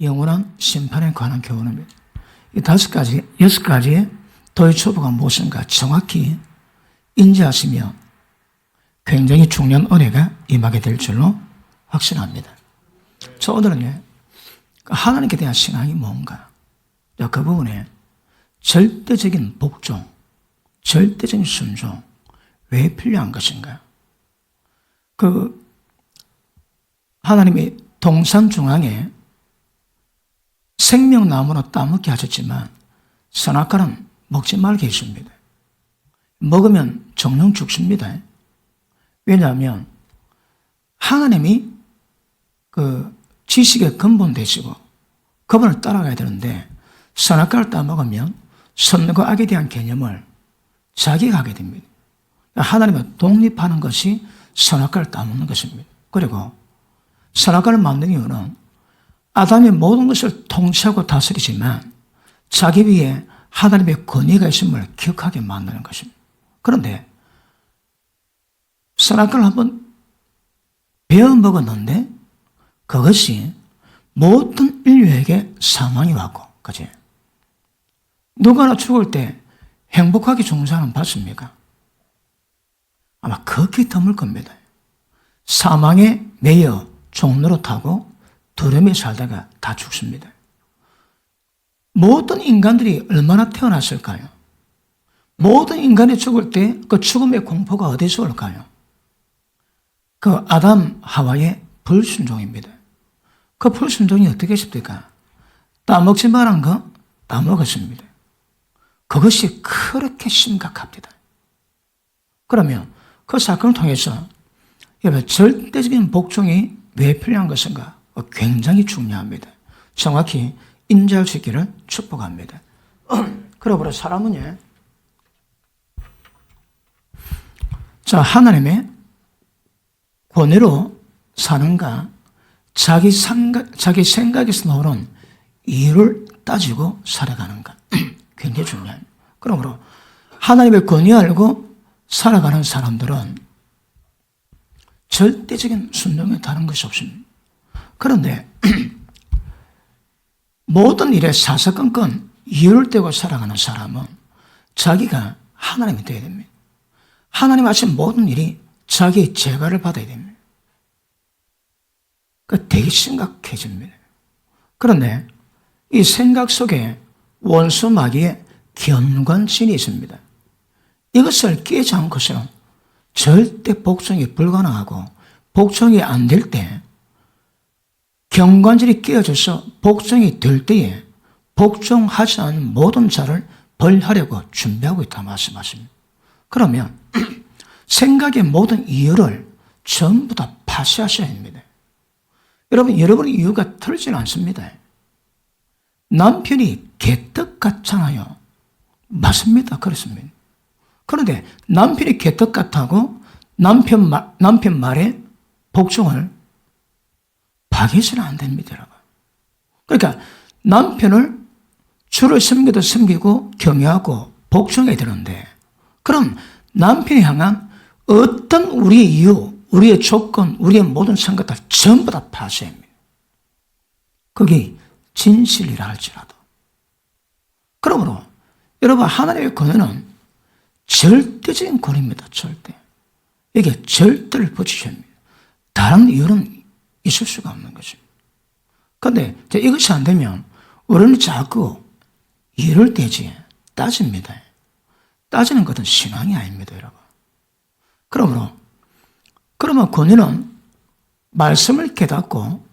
영원한 심판에 관한 교훈입니다. 이 5가지, 6가지의 도의초보가 무엇인가 정확히 인지하시며 굉장히 중요한 은혜가 임하게 될 줄로 확신합니다. 저 오늘은요, 하나님께 대한 신앙이 뭔가, 그 부분에 절대적인 복종, 절대적인 순종, 왜 필요한 것인가? 하나님이 동산 중앙에 생명나무로 따먹게 하셨지만 선악과는 먹지 말게 했습니다. 먹으면 정령 죽습니다. 왜냐하면 하나님이 지식의 근본 되시고 그분을 따라가야 되는데 선악과를 따먹으면 선과 악에 대한 개념을 자기가 하게 됩니다. 하나님과 독립하는 것이 선악과를 따먹는 것입니다. 그리고 선악과를 만든 이유는 아담이 모든 것을 통치하고 다스리지만 자기 위에 하나님의 권위가 있음을 기억하게 만드는 것입니다. 그런데 선악과를 한번 베어 먹었는데 그것이 모든 인류에게 사망이 왔고, 그치? 누구나 죽을 때 행복하게 죽는 사람 봤습니까? 아마 극히 드물 겁니다. 사망에 매여 종로로 타고 두려움에 살다가 다 죽습니다. 모든 인간들이 얼마나 태어났을까요? 모든 인간이 죽을 때 그 죽음의 공포가 어디서 올까요? 그 아담 하와의 불순종입니다. 그 불순종이 어떻게 했습니까? 따먹지 말한 거 따먹었습니다. 그것이 그렇게 심각합니다. 그러면 그 사건을 통해서 여러분 절대적인 복종이 왜 필요한 것인가? 굉장히 중요합니다. 정확히 인지할 수 있기를 축복합니다. 그러므로 사람은요, 자, 하나님의 권위로 사는가, 자기 생각에서 나오는 이유를 따지고 살아가는가, 굉장히 중요합니다. 그러므로 하나님의 권위 알고 살아가는 사람들은 절대적인 순종에 다른 것이 없습니다. 그런데 모든 일에 사사건건 이유를 떼고 살아가는 사람은 자기가 하나님이 되어야 됩니다. 하나님 하신 모든 일이 자기의 제가를 받아야 됩니다. 되게 심각해집니다. 그런데 이 생각 속에 원수 마귀의 견관신이 있습니다. 이것을 깨지 않고서는 절대 복종이 불가능하고, 복종이 안 될 때 경관절이 깨어져서 복종이 될 때에 복종하지 않은 모든 자를 벌하려고 준비하고 있다 말씀하십니다. 그러면 생각의 모든 이유를 전부 다 파쇄하셔야 합니다. 여러분의 이유가 틀리지는 않습니다. 남편이 개떡 같잖아요. 맞습니다. 그렇습니다. 그런데 남편이 개떡 같다고 남편 말에 복종을 파괴해서는 안 됩니다, 여러분. 그러니까 남편을 주를 섬기도 섬기고 경외하고 복종해야 되는데, 그럼 남편이 향한 어떤 우리의 이유, 우리의 조건, 우리의 모든 생각들 전부 다 파쇄합니다. 그게 진실이라 할지라도. 그러므로 여러분, 하나님의 권위는 절대적인 권위입니다. 절대. 이게 절대를 붙이셔야 합니다. 다른 이유는 있을 수가 없는 것입니다. 그런데 이것이 안 되면 우리는 자꾸 이유를 대지 따집니다. 따지는 것은 신앙이 아닙니다, 여러분. 그러면 권위는 말씀을 깨닫고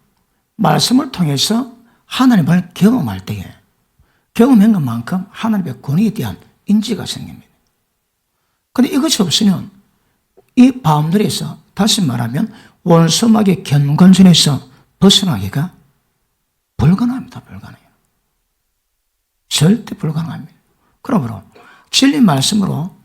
말씀을 통해서 하나님을 경험할 때에 경험한 것만큼 하나님의 권위에 대한 인지가 생깁니다. 그런데 이것이 없으면 이 바운더리에서, 다시 말하면 원수마귀의 견관선에서 벗어나기가 불가능합니다. 불가능해요. 절대 불가능합니다. 그러므로 진리 말씀으로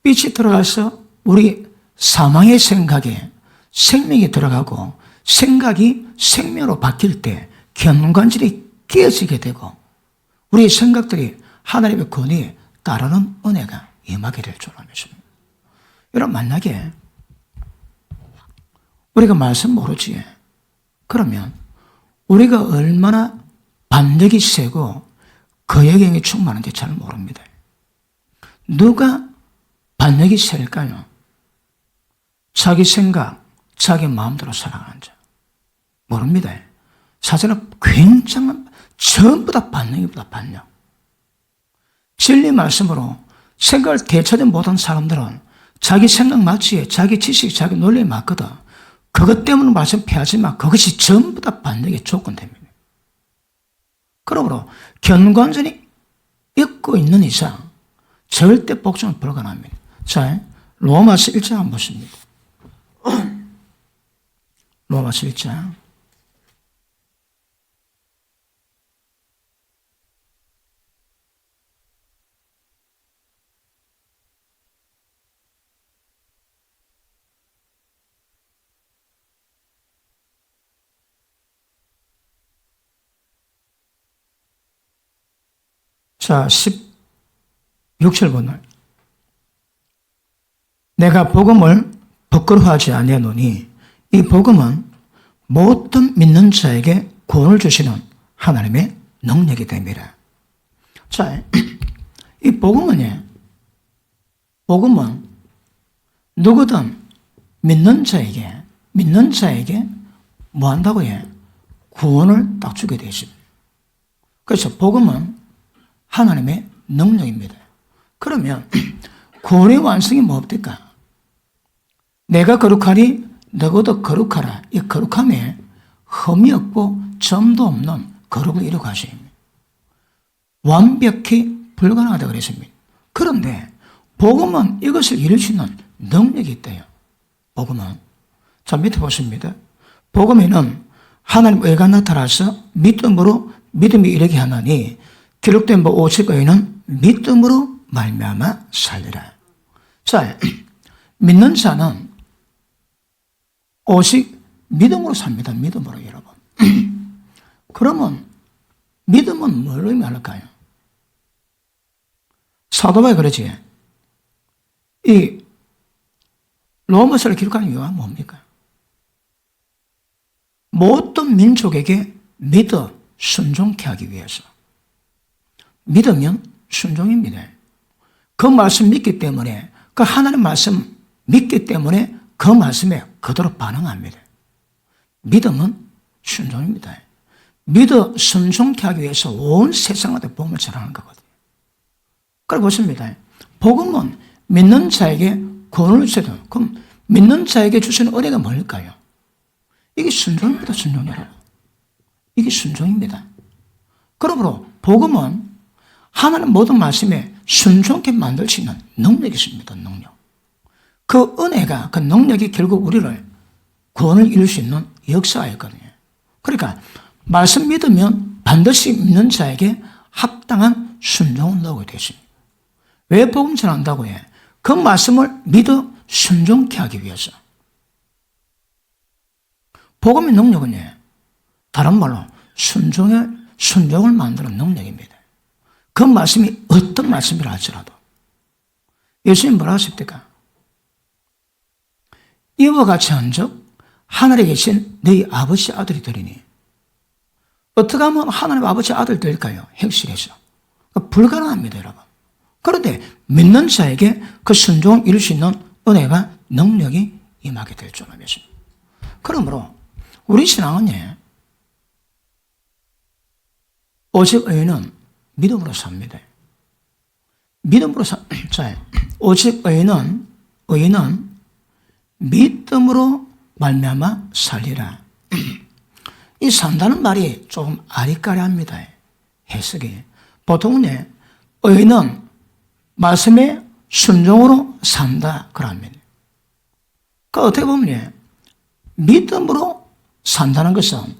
빛이 들어가서 우리 사망의 생각에 생명이 들어가고 생각이 생명으로 바뀔 때 견관질이 깨어지게 되고 우리의 생각들이 하나님의 권위에 따르는 은혜가 임하게 될 줄 믿습니다. 여러분, 만약에 우리가 말씀 모르지, 그러면 우리가 얼마나 반력이 세고 그 영향이 충만한지 잘 모릅니다. 누가 반력이 셀까요? 자기 생각, 자기 마음대로 살아가는 자. 모릅니다. 사실은 굉장한, 전부 다 반력이보다 반력. 진리 말씀으로 생각을 되찾지 못한 사람들은 자기 생각 맞지, 자기 지식, 자기 논리에 맞거든. 그것 때문에 말씀 피하지만 그것이 전부 다 반력의 조건됩니다. 그러므로 견관전이 있고 있는 이상 절대 복종은 불가능합니다. 자, 로마서 1장 한번 보십니다. 로마서 1장. 자, 16절 보면 내가 복음을 부끄러워하지 아니하노니 이 복음은 모든 믿는 자에게 구원을 주시는 하나님의 능력이 됩니다. 자, 이 복음은 누구든 믿는 자에게 뭐 한다고 해? 구원을 딱 주게 되어 있습니다. 그래서 복음은 하나님의 능력입니다. 그러면 구원의 완성이 뭡니까? 내가 거룩하니 너희도 거룩하라. 이 거룩함에 흠이 없고 점도 없는 거룩을 이루고 하십니다. 완벽히 불가능하다고 그랬습니다. 그런데 복음은 이것을 이룰 수 있는 능력이 있대요. 복음은. 자, 밑에 보십니다. 복음에는 하나님 의가 나타나서 믿음으로 믿음이 이르게 하나니 기록된 바 오직 의인은 믿음으로 말미암아 살리라. 자, 믿는 자는 오직 믿음으로 삽니다. 믿음으로 여러분. 그러면 믿음은 뭘 의미할까요? 사도 바울이 그러지. 이 로마서를 기록한 이유가 뭡니까? 모든 민족에게 믿어 순종케 하기 위해서. 믿으면 순종입니다. 그 말씀 믿기 때문에, 그 하나님 말씀 믿기 때문에 그 말씀에 그대로 반응합니다. 믿음은 순종입니다. 믿어 순종케 하기 위해서 온 세상한테 복음을 전하는 거거든요. 그래 보십니다. 복음은 믿는 자에게 구원을 주세요. 그럼 믿는 자에게 주시는 은혜가 뭘까요? 이게 순종입니다. 순종 여러분. 이게 순종입니다. 그러므로 복음은 하나님 모든 말씀에 순종케 만들 수 있는 능력이 있습니다. 능력. 그 은혜가, 그 능력이 결국 우리를 구원을 이룰 수 있는 역사였거든요. 그러니까 말씀 믿으면 반드시 믿는 자에게 합당한 순종을 넣게 되십니다. 왜 복음 전한다고 해? 그 말씀을 믿어 순종케 하기 위해서. 복음의 능력은 다른 말로 순종을 만드는 능력입니다. 그 말씀이 어떤 말씀이라 할지라도. 예수님 뭐라 하십니까? 이와 같이 한즉 하늘에 계신 너희 아버지 아들이 되리니. 어떻게 하면 하나님 아버지 아들 될까요? 핵실에서. 불가능합니다, 여러분. 그런데 믿는 자에게 그 순종을 이룰 수 있는 은혜가, 능력이 임하게 될 줄로 믿습니다. 그러므로 우리 신앙은 오직 의인은 믿음으로 삽니다. 믿음으로 오직 의인은 믿음으로 말미암아 살리라. 이 산다는 말이 조금 아리까리합니다. 해석이. 보통은 의인은 말씀에 순종으로 산다 그럽니다. 그 어떻게 보면 믿음으로 산다는 것은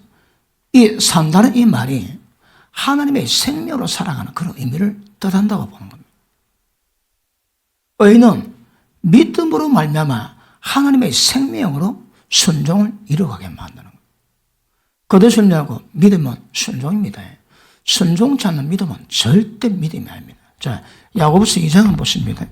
이 산다는 이 말이 하나님의 생명으로 살아가는 그런 의미를 뜻한다고 보는 겁니다. 의인은 믿음으로 말미암아 하나님의 생명으로 순종을 이루어가게 만드는 거예요. 그것을 위하고 믿음은 순종입니다. 순종치 않는 믿음은 절대 믿음이 아닙니다. 자, 야고보서 2장 한번 보십니다.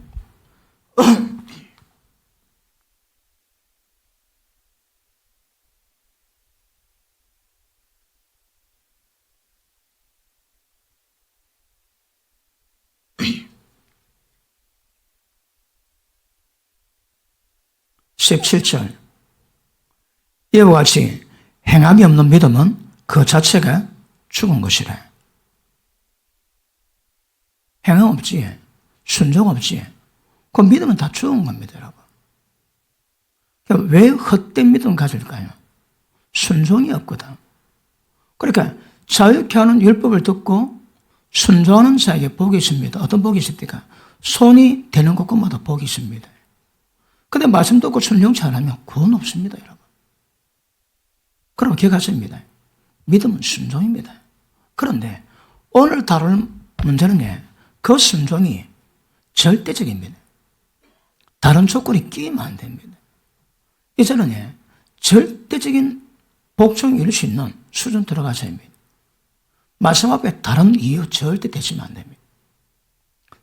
17절. 이와 같이 행함이 없는 믿음은 그 자체가 죽은 것이래. 행함 없지, 순종 없지, 그 믿음은 다 죽은 겁니다, 여러분. 왜 헛된 믿음 가질까요? 순종이 없거든. 그러니까 자유케 하는 율법을 듣고 순종하는 자에게 복이 있습니다. 어떤 복이 있습니까? 손이 되는 곳마다 복이 있습니다. 근데 말씀 듣고 순종치 않으면 구원 없습니다, 여러분. 그럼 기억하십니다. 믿음은 순종입니다. 그런데 오늘 다룰 문제는 그 순종이 절대적입니다. 다른 조건이 끼면 안 됩니다. 이제는 절대적인 복종이 이룰 수 있는 수준 들어가셔야 합니다. 말씀 앞에 다른 이유 절대 대시면 안 됩니다.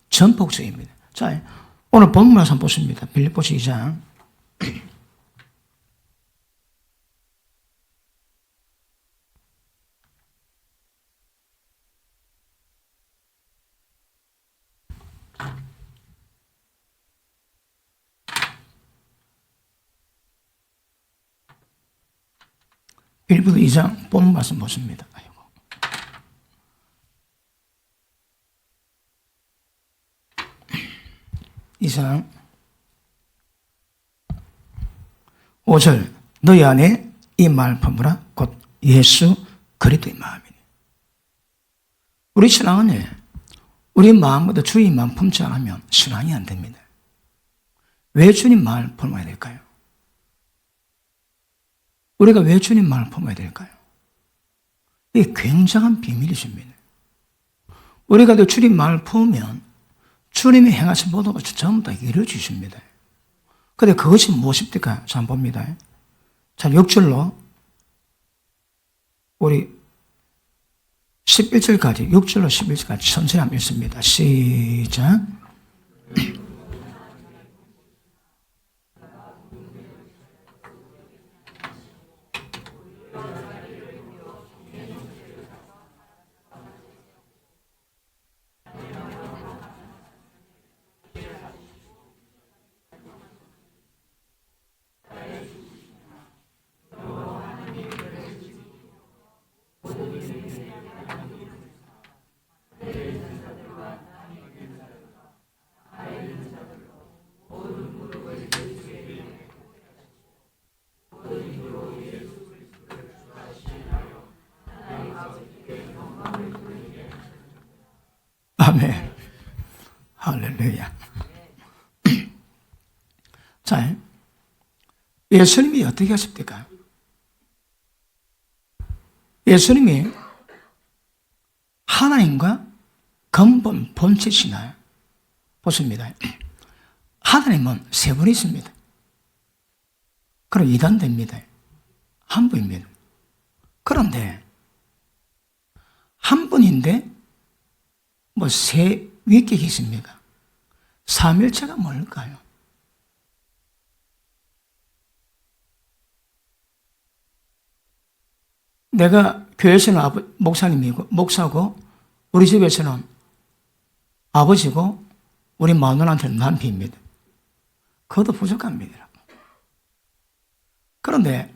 전폭적입니다. 자, 오늘 본문 말씀 보십니다. 빌립보서 2장. 빌립보서 2장 본문 말씀 보십니다. 아이고. 이상 5절 너희 안에 이 말 품으라 곧 예수 그리스도의 마음이니. 우리 신앙은 우리 마음보다 주의 마음 품지 않으면 신앙이 안 됩니다. 왜 주님 마음을 품어야 될까요? 우리가 왜 주님 마음을 품어야 될까요? 이게 굉장한 비밀이십니다. 우리가 또 주님 마음을 품으면 주님이 행하신 모든 것이 전부 다 이루어지십니다. 그런데 그것이 무엇입니까? 자, 한번 봅니다. 자, 6절로 우리 11절까지, 6절로 11절까지 천천히 한번 읽습니다. 시작. 아멘. 할렐루야. 자, 예수님이 어떻게 하십니까? 예수님이 하나님과 근본 본체시나요? 보십니다. 하나님은 세 분이 있습니다. 그럼 이단됩니다. 한 분입니다. 그런데 한 분인데 세 위격이 있습니까? 삼일체가 뭘까요? 내가 교회에서는 목사님이고 목사고 우리 집에서는 아버지고 우리 마누라한테는 남편입니다. 그것도 부족합니다. 그런데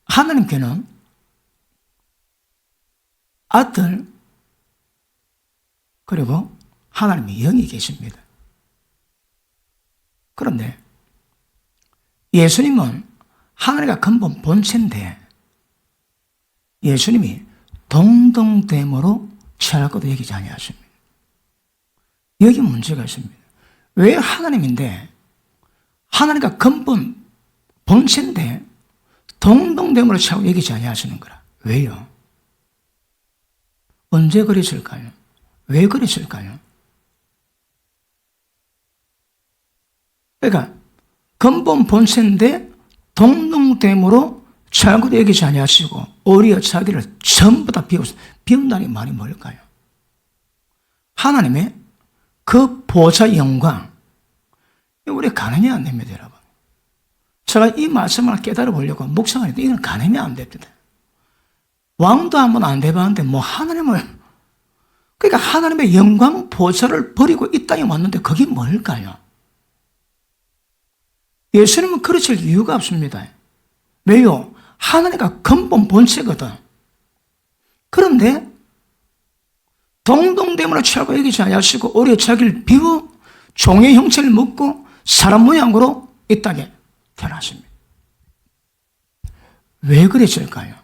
하나님께는 아들 그리고 하나님의 영이 계십니다. 그런데 예수님은 하나님과 근본 본체인데 예수님이 동등됨으로 취할 것도 얘기지 아니하십니다. 여기 문제가 있습니다. 왜 하나님인데 하나님과 근본 본체인데 동등됨으로 취하고 얘기지 아니하시는 거라. 왜요? 언제 그랬을까요? 왜 그랬을까요? 그러니까 근본 본체인데 동등됨으로 자기도 얘기지 아니하시고 오히려 자기를 전부 다 비운다는 말이 뭘까요? 하나님의 그 보좌 영광, 우리 가늠이 안 됩니다, 여러분. 제가 이 말씀을 깨달아 보려고 묵상을 했는데 이건 가늠이 안 됩니다. 왕도 한번 안 돼봤는데 하나님을, 그러니까 하나님의 영광 보좌를 버리고 이 땅에 왔는데 그게 뭘까요? 예수님은 그러실 이유가 없습니다. 왜요? 하나님과 근본 본체거든. 그런데 동동대문을 취하고 여기지 아니하시고 오히려 자기를 비워 종의 형체를 묻고 사람 모양으로 이 땅에 태어나십니다. 왜 그랬을까요?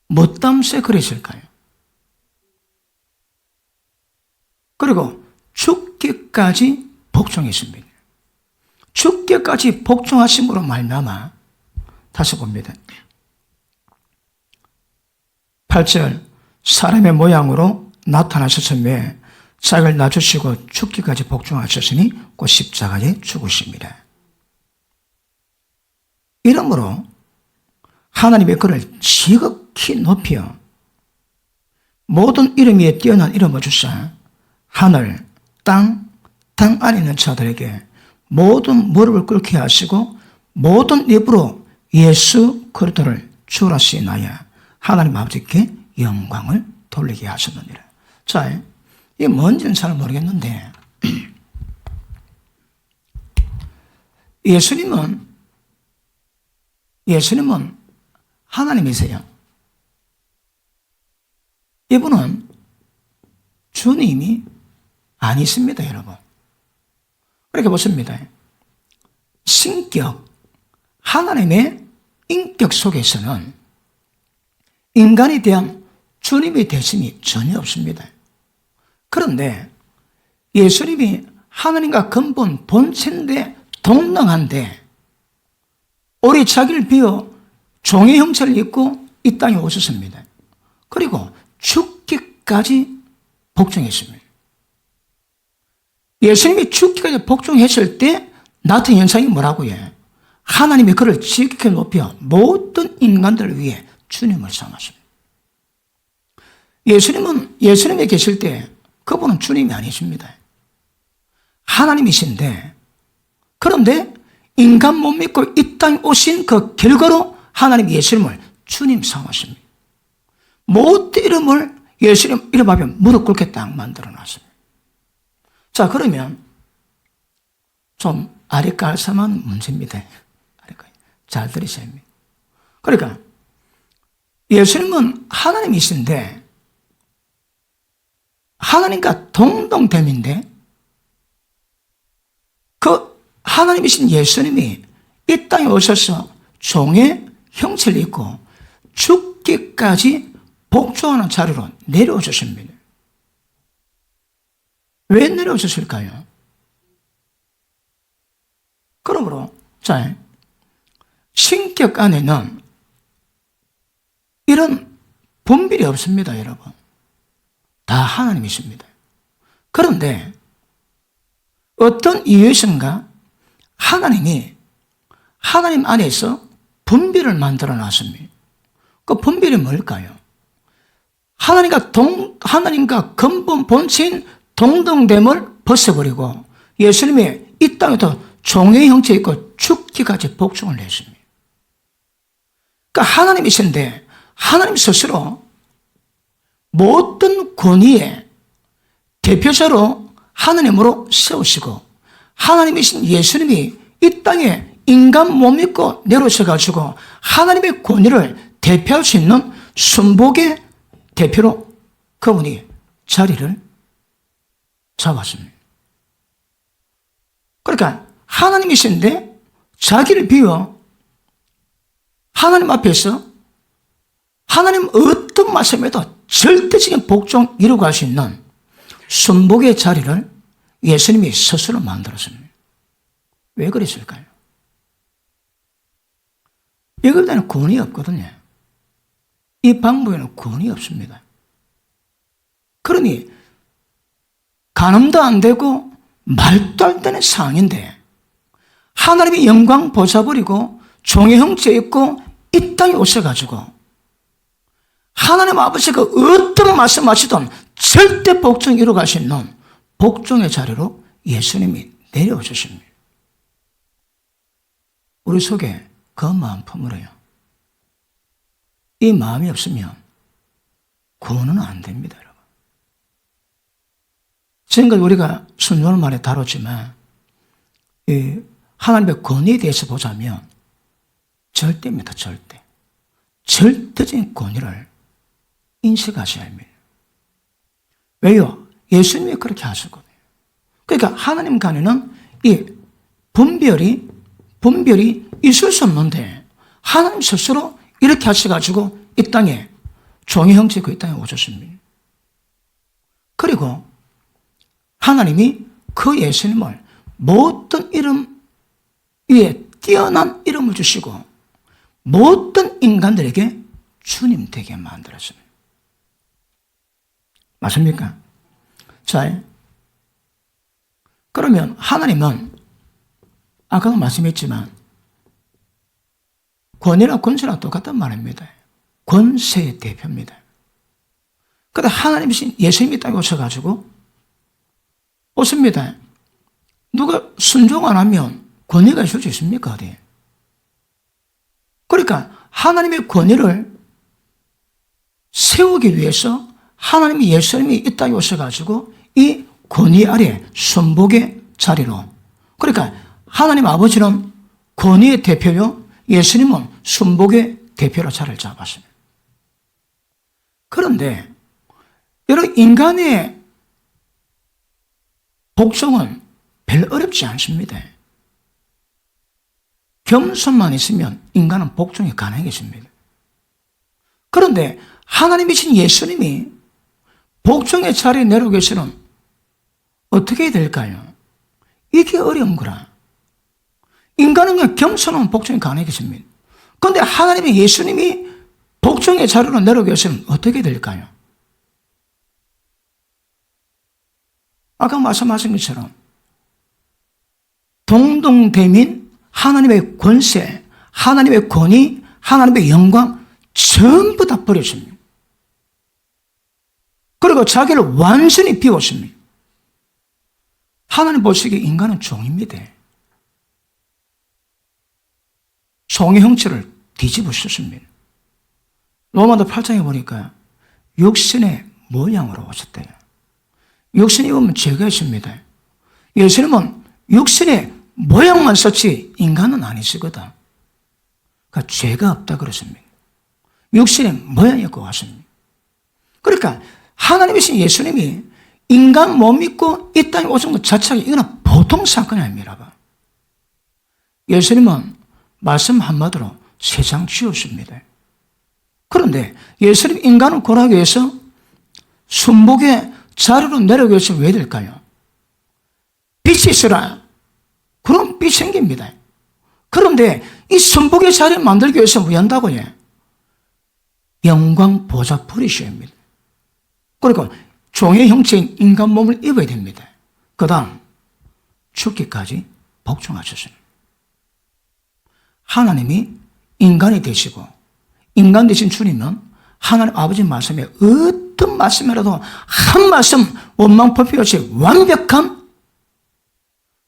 뭐 때문에 그랬을까요? 그리고 죽기까지 복종했습니다. 죽기까지 복종하심으로 말미암아 다시 봅니다. 8절 사람의 모양으로 나타나셨으며 자기를 낮추시고 죽기까지 복종하셨으니 곧 십자가에 죽으십니다. 이러므로 하나님의 그를 지극히 높여 모든 이름 위에 뛰어난 이름을 주사 하늘, 땅 안에 있는 자들에게 모든 무릎을 꿇게 하시고 모든 입으로 예수 그리스도를 주라 시인하여 하나님 아버지께 영광을 돌리게 하셨느니라. 자, 이게 뭔지는 잘 모르겠는데 예수님은 하나님이세요. 이분은 주님이 아니십니다, 여러분. 이렇게 보십니다. 신격, 하나님의 인격 속에서는 인간에 대한 주님의 대심이 전혀 없습니다. 그런데 예수님이 하나님과 근본 본체인데 동등한데 오래 자기를 비워 종의 형체를 입고 이 땅에 오셨습니다. 그리고 죽기까지 복종했습니다. 예수님이 죽기까지 복종했을 때 나타난 현상이 뭐라고요? 하나님이 그를 지극히 높여 모든 인간들을 위해 주님을 삼았습니다. 예수님이 계실 때 그분은 주님이 아니십니다. 하나님이신데 그런데 인간 못 믿고 이 땅에 오신 그 결과로 하나님 예수님을 주님 삼았습니다. 모든 이름을 예수님 이름 앞에 무릎 꿇게 딱 만들어 놨습니다. 자, 그러면 좀 아리깔삼한 문제입니다. 잘 들으셔야 합니다. 그러니까 예수님은 하나님이신데 하나님과 동등됨인데 그 하나님이신 예수님이 이 땅에 오셔서 종의 형체를 입고 죽기까지 복종하는 자리로 내려오셨습니다. 왜 내려오셨을까요? 그러므로 자, 신격 안에는 이런 분별이 없습니다, 여러분. 다 하나님이십니다. 그런데 어떤 이유에선가 하나님이 하나님 안에서 분별을 만들어 놨습니다. 그 분별이 뭘까요? 하나님과 근본 본체인 동등됨을 벗어버리고 예수님이 이 땅에서 종의 형체 있고 죽기까지 복종을 했습니다. 그러니까 하나님이신데 하나님 스스로 모든 권위의 대표자로 하나님으로 세우시고 하나님이신 예수님이 이 땅에 인간 못 믿고 내려오셔가지고 하나님의 권위를 대표할 수 있는 순복의 대표로 그분이 자리를 잡았습니다. 그러니까 하나님이신데 자기를 비워 하나님 앞에서 하나님 어떤 말씀에도 절대적인 복종 이루고 갈 수 있는 순복의 자리를 예수님이 스스로 만들었습니다. 왜 그랬을까요? 여기에는 권위 없거든요. 이 방법에는 권위 없습니다. 그러니 가늠도 안 되고 말도 안 되는 상황인데 하나님의 영광 보자버리고 종의 형체 입고 이 땅에 오셔가지고 하나님 아버지가 어떤 말씀하시든 절대 복종 이루어갈 수 있는 복종의 자리로 예수님이 내려오셨습니다. 우리 속에 그 마음 품으래요. 이 마음이 없으면 구원은 안 됩니다, 여러분. 지금까지 우리가 순종을 많이 다뤘지만 하나님의 권위에 대해서 보자면 절대입니다. 절대. 절대적인 권위를 인식하셔야 합니다. 왜요? 예수님이 그렇게 하셨거든요. 그러니까 하나님 간에는 이 분별이 있을 수 없는데 하나님 스스로 이렇게 하셔가지고 이 땅에 종의 형체가 이 땅에 오셨습니다. 그리고 하나님이 그 예수님을 모든 이름 위에 뛰어난 이름을 주시고 모든 인간들에게 주님 되게 만들었습니다. 맞습니까? 자, 그러면 하나님은 아까도 말씀했지만 권위나 권세랑 똑같단 말입니다. 권세의 대표입니다. 그런데 하나님이신 예수님이 땅에 오셔가지고 오십니다. 누가 순종 안 하면 권위가 있을 수 있습니까? 어디? 그러니까 하나님의 권위를 세우기 위해서 하나님이 예수님이 이 땅에 오셔가지고 이 권위 아래 순복의 자리로, 그러니까 하나님 아버지는 권위의 대표요, 예수님은 순복의 대표로 자리를 잡았습니다. 그런데 여러분, 인간의 복종은 별 어렵지 않습니다. 겸손만 있으면 인간은 복종이 가능해집니다. 그런데 하나님이신 예수님이 복종의 자리에 내려오기 위해서는 어떻게 해야 될까요? 이게 어려운 거라. 인간은 그냥 겸손하면 복종이 가능해집니다. 그런데 하나님의 예수님이 복종의 자리로 내려오기 위해서는 어떻게 해야 될까요? 아까 말씀하신 것처럼 동등대민, 하나님의 권세, 하나님의 권위, 하나님의 영광 전부 다 버렸습니다. 그리고 자기를 완전히 비웠습니다. 하나님 보시기에 인간은 종입니다. 종의 형체를 뒤집어 쓰십니다. 로마서 8장에 보니까 육신의 모양으로 오셨대요. 육신이 오면 죄가 있습니다. 예수님은 육신의 모양만 썼지 인간은 아니시거든. 그러니까 죄가 없다 그러십니다. 육신의 모양이었고 왔습니다. 그러니까 하나님이신 예수님이 인간 몸 입고 이 땅에 오신 것 자체가 이거는 보통 사건이 아닙니다. 예수님은 말씀 한마디로 세상 지었습니다. 그런데 예수님 인간을 구원하기 위해서 순복의 자리로 내려오기 위해서 왜 될까요? 빛이 있으라. 그럼 빛이 생깁니다. 그런데 이 순복의 자리를 만들기 위해서 뭐 한다고요? 영광 보좌 버리셔야 합니다. 그러니까 종의 형체인 인간 몸을 입어야 됩니다. 그 다음 죽기까지 복종하셨습니다. 하나님이 인간이 되시고 인간 되신 주님은 하나님 아버지 말씀에 어떤 말씀이라도 한 말씀 원망 불평 없이 완벽한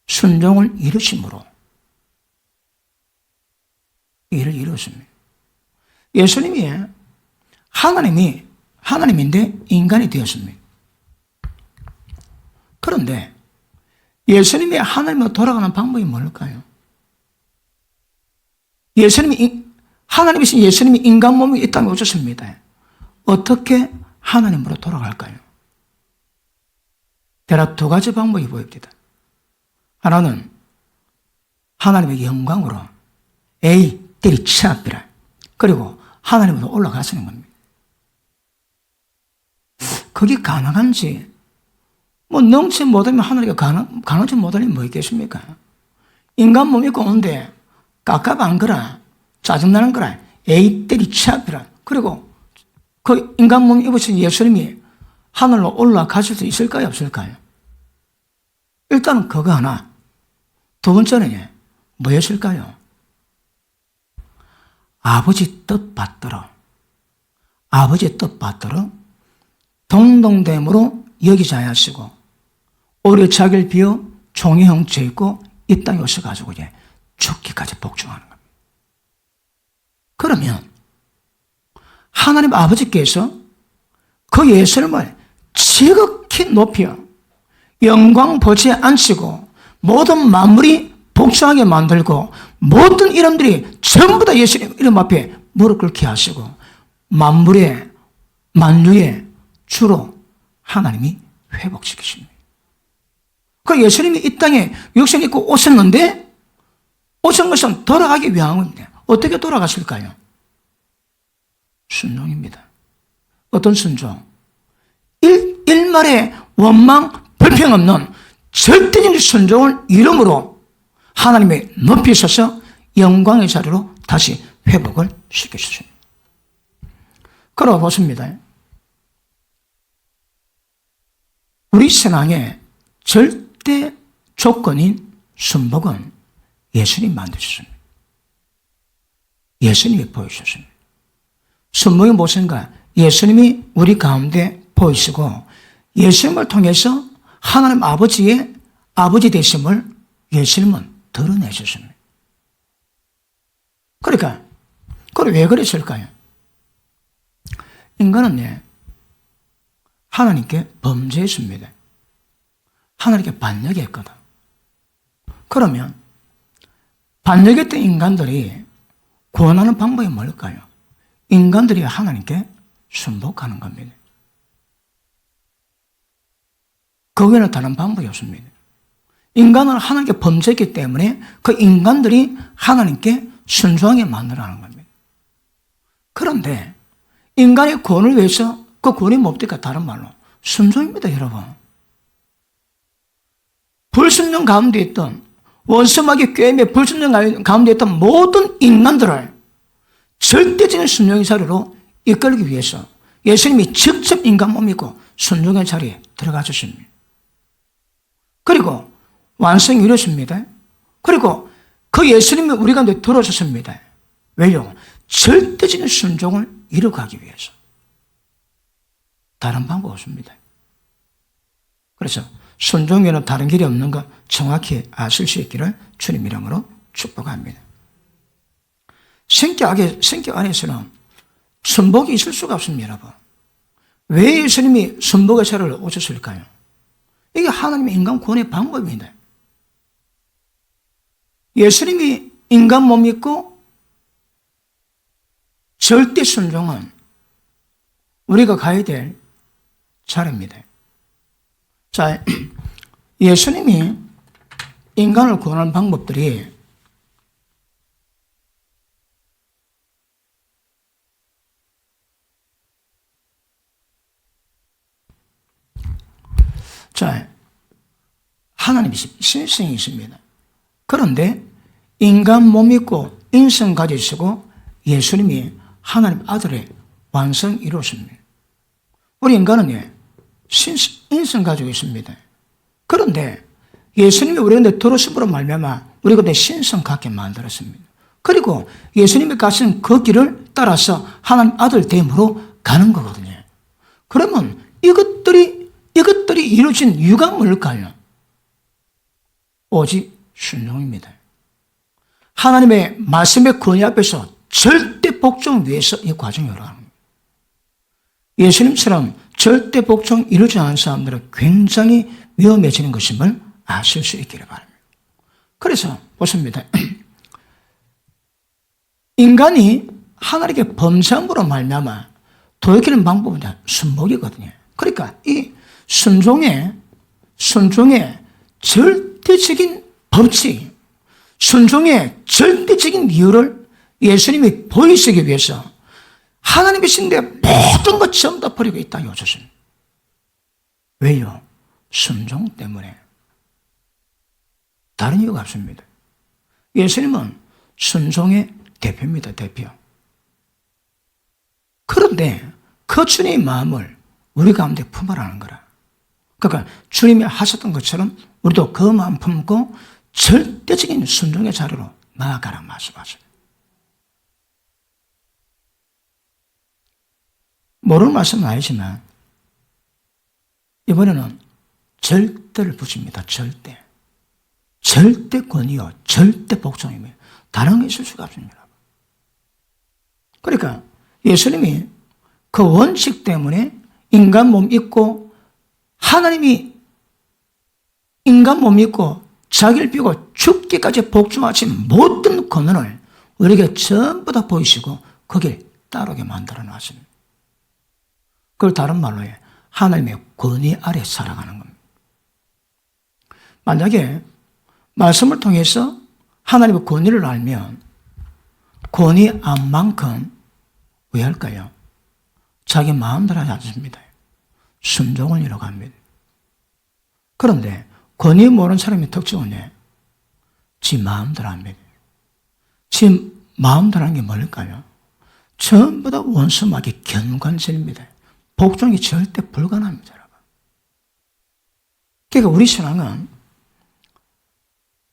순종을 이루심으로 일을 이루었습니다. 예수님이 하나님인데 인간이 되었습니다. 그런데 예수님이 하나님으로 돌아가는 방법이 뭘까요? 하나님이신 예수님이 인간 몸이 이 땅에 오셨습니다. 어떻게 하나님으로 돌아갈까요? 대략 두 가지 방법이 보입니다. 하나는 하나님의 영광으로 때리치압이라, 그리고 하나님으로 올라가시는 겁니다. 그게 가능한지, 능치 못하면 하나님께 가능치 못하면 뭐 있겠습니까? 인간 몸이 입고 오는데 깝깝한 거라, 짜증나는 거라, 때리치압이라, 그리고 그 인간 몸 입으신 예수님이 하늘로 올라가실 수 있을까요? 없을까요? 일단은 그거 하나. 두 번째는 뭐였을까요? 아버지 뜻 받들어 동등됨으로 여기자 하시고 오히려 자기를 비워 종의 형체 있고 이 땅에 오셔가지고 죽기까지 복종하는 겁니다. 그러면 하나님 아버지께서 그 예수님을 지극히 높여 영광 보좌에 앉히고 모든 만물이 복종하게 만들고 모든 이름들이 전부 다 예수님 이름 앞에 무릎 꿇게 하시고 만유의 주로 하나님이 회복시키십니다. 그 예수님이 이 땅에 육신 입고 오셨는데 오신 것은 돌아가기 위한 겁니다. 어떻게 돌아가실까요? 순종입니다. 어떤 순종? 일말의 원망, 불평 없는 절대적인 순종을 이름으로 하나님의 높이셔서 영광의 자리로 다시 회복을 시키셨습니다. 그러고 보십니다. 우리 신앙의 절대 조건인 순복은 예수님 만드셨습니다. 예수님이 보여주셨습니다. 순복이 무엇인가? 예수님이 우리 가운데 보이시고 예수님을 통해서 하나님 아버지의 아버지 되심을 예수님은 드러내셨습니다. 그러니까 그걸 왜 그랬을까요? 인간은 하나님께 범죄했습니다. 하나님께 반역했거든. 그러면 반역했던 인간들이 구원하는 방법이 뭘까요? 인간들이 하나님께 순복하는 겁니다. 그 외에는 다른 방법이 없습니다. 인간은 하나님께 범죄했기 때문에 그 인간들이 하나님께 순종하게 만들어가는 겁니다. 그런데 인간의 구원을 위해서 그 구원이 뭡니까? 다른 말로 순종입니다, 여러분. 불순종 가운데 있던 원수마귀 꾀임의 불순종 가운데 있던 모든 인간들을 절대적인 순종의 자리로 이끌기 위해서 예수님이 직접 인간 몸 입고 순종의 자리에 들어가셨습니다. 그리고 완성이 이루어집니다. 그리고 그 예수님이 우리 가운데 들어오셨습니다. 왜요? 절대적인 순종을 이루어가기 위해서. 다른 방법 없습니다. 그래서 순종 외에는 다른 길이 없는 거 정확히 아실 수 있기를 주님 이름으로 축복합니다. 성격 안에서는 순복이 있을 수가 없습니다, 여러분. 왜 예수님이 순복의 자리를 오셨을까요? 이게 하나님의 인간 구원의 방법입니다. 예수님이 인간 몸 입고 절대 순종은 우리가 가야 될 자리입니다. 자, 예수님이 인간을 구원하는 방법들이 자, 하나님이 신성이 있습니다. 그런데 인간 몸 있고 인성 가지시고 예수님이 하나님 아들의 완성 이루었습니다. 우리 인간은 인성 가지고 있습니다. 그런데 예수님이 우리한테 들어오심으로 말미암아 우리가 내 신성 갖게 만들었습니다. 그리고 예수님이 가신 그 길을 따라서 하나님 아들 됨으로 가는 거거든요. 그러면 이것들이 이루어진 이유가 뭘까요? 오직 순종입니다. 하나님의 말씀의 권위 앞에서 절대 복종 위해서 이 과정이 올라가는 겁니다. 예수님처럼 절대 복종 이루지 않은 사람들은 굉장히 위험해지는 것임을 아실 수 있기를 바랍니다. 그래서 보십니다. 인간이 하나님께 범죄함으로 말미암아 도역하는 방법은 순복이거든요. 그러니까 이 순종의 절대적인 법칙, 순종의 절대적인 이유를 예수님이 보이시기 위해서 하나님의 신대 모든 것 전부 다 버리고 이 땅에 오셨습니다. 왜요? 순종 때문에. 다른 이유가 없습니다. 예수님은 순종의 대표입니다, 대표. 그런데 그 주님의 마음을 우리 가운데 품어라는 거라. 그러니까 주님이 하셨던 것처럼 우리도 그 마음 품고 절대적인 순종의 자리로 나아가라 말씀하세요. 모르는 말씀은 아니지만 이번에는 절대를 붙입니다. 절대. 절대 권위요. 절대 복종입니다. 다른 게 있을 수가 없습니다. 그러니까 예수님이 그 원칙 때문에 인간 몸 입고 하나님이 인간 몸 입고 자기를 비고 죽기까지 복종하지 못한 권한을 우리에게 전부 다 보이시고 거기에 따르게 만들어 놨습니다. 그걸 다른 말로 해 하나님의 권위 아래 살아가는 겁니다. 만약에 말씀을 통해서 하나님의 권위를 알면 권위 안 만큼 왜 할까요? 자기 마음대로 하지 않습니다. 순종을 이뤄갑니다. 그런데 권위 모르는 사람의 특징은 지 마음대로 합니다. 지 마음대로 하는 게 뭘까요? 전부 다 원수막이 견관절입니다. 복종이 절대 불가능합니다. 여러분. 그러니까 우리 신앙은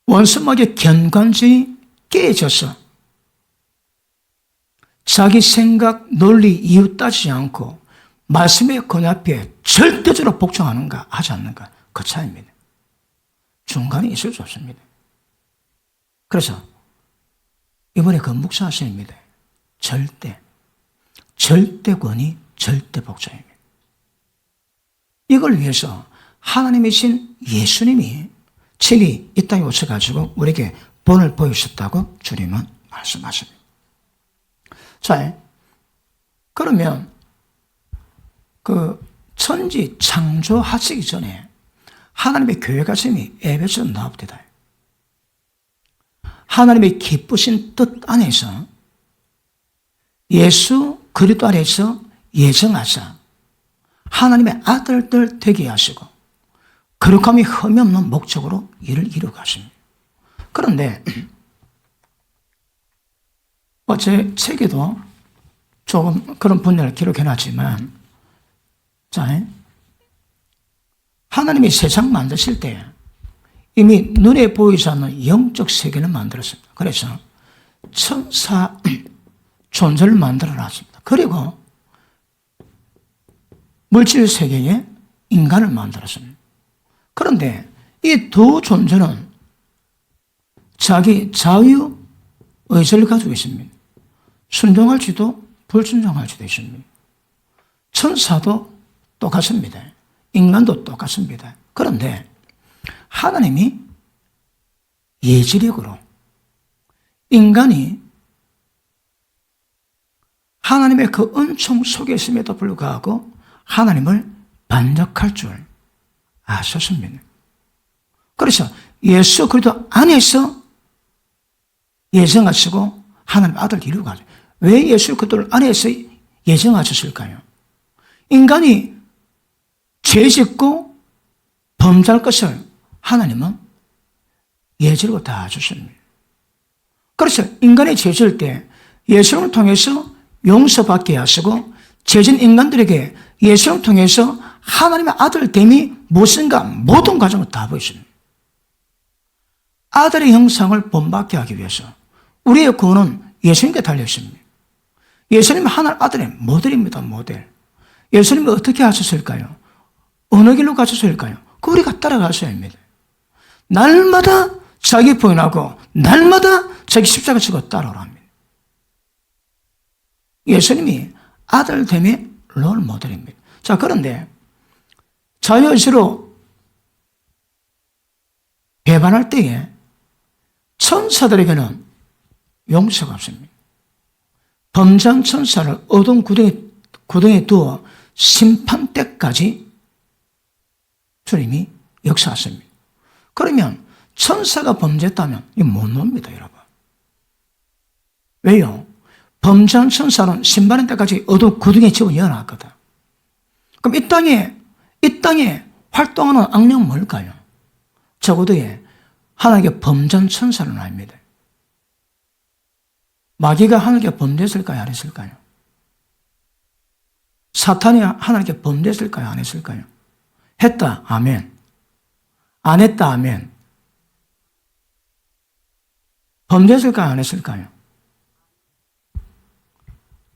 원수막의 견관절이 깨져서 자기 생각, 논리, 이유 따지지 않고 말씀의 권위 앞에 절대적으로 복종하는가 하지 않는가 그 차이입니다. 중간에 있을 수 없습니다. 그래서 이번에 그 목사님입니다. 절대 권위, 절대 복종입니다. 이걸 위해서 하나님이신 예수님이 친히 이 땅에 오셔가지고 우리에게 본을 보여주셨다고 주님은 말씀하십니다. 자, 그러면 그 천지 창조하시기 전에 하나님의 교회가 이미 에베소서 나옵니다. 하나님의 기쁘신 뜻 안에서 예수 그리스도 안에서 예정하사 하나님의 아들들 되게 하시고 거룩함이 흠이 없는 목적으로 일을 이루가십니다. 그런데 제 책에도 조금 그런 분야를 기록해놨지만, 자, 하나님이 세상 만드실 때 이미 눈에 보이지 않는 영적 세계를 만들었습니다. 그래서 천사 존재를 만들어 놨습니다. 그리고 물질 세계에 인간을 만들었습니다. 그런데 이 두 존재는 자기 자유 의지를 가지고 있습니다. 순종할지도 불순종할지도 있습니다. 천사도 똑같습니다. 인간도 똑같습니다. 그런데 하나님이 예지력으로 인간이 하나님의 그 은총 속에 있음에도 불구하고 하나님을 반역할 줄 아셨습니다. 그래서 예수 그리스도 안에서 예정하시고 하나님 아들 이루가죠. 왜 예수 그리스도 안에서 예정하셨을까요? 인간이 죄짓고 범죄할 것을 하나님은 예지로 다 주십니다. 그래서 인간이 죄질 때 예수를 통해서 용서받게 하시고 죄진 인간들에게 예수를 통해서 하나님의 아들됨이 무엇인가 모든 과정을 다 보여줍니다. 아들의 형상을 본받게 하기 위해서 우리의 구원은 예수님께 달려있습니다. 예수님은 하나님 아들의 모델입니다. 모델. 예수님이 어떻게 하셨을까요? 어느 길로 가셨을까요? 그 우리가 따라가셔야 합니다. 날마다 자기 부인하고 날마다 자기 십자가 지고 따라오라 합니다. 예수님이 아들됨의 롤 모델입니다. 자, 그런데 자유의지로 배반할 때에 천사들에게는 용서가 없습니다. 범죄한 천사를 어두운 구덩이에 두어 심판 때까지 주님이 역사하십니다. 그러면 천사가 범죄했다면 이거 못 놉니다, 여러분. 왜요? 범죄한 천사는 심판의 때까지 어두운 구덩이에 집어넣어놨거든. 그럼 이 땅에 활동하는 악령은 뭘까요? 적어도에 하나님께 범죄한 천사는 아닙니다. 마귀가 하나님께 범죄했을까요? 안 했을까요? 사탄이 하나님께 범죄했을까요? 안 했을까요? 했다. 아멘. 안 했다. 아멘. 범죄했을까요? 안 했을까요?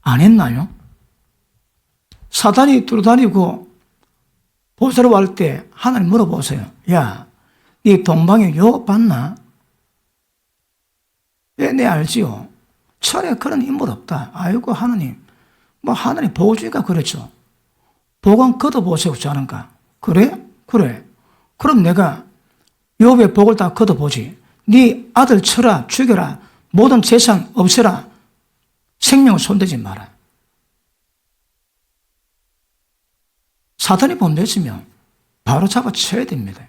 안 했나요? 사탄이 뚫어다니고 보세로 할 때 하나님 물어보세요. 야, 이 동방에 요 봤나? 네 알지요? 철에 그런 인물 없다. 아이고 하나님, 하나님 보고 주니까 그렇죠. 보건 걷어보세요. 자는가? 그래? 그래. 그럼 내가 욥의 복을 다 걷어보지. 네 아들 쳐라, 죽여라, 모든 재산 없애라, 생명을 손대지 마라. 사탄이 범죄했으면 바로 잡아쳐야 됩니다.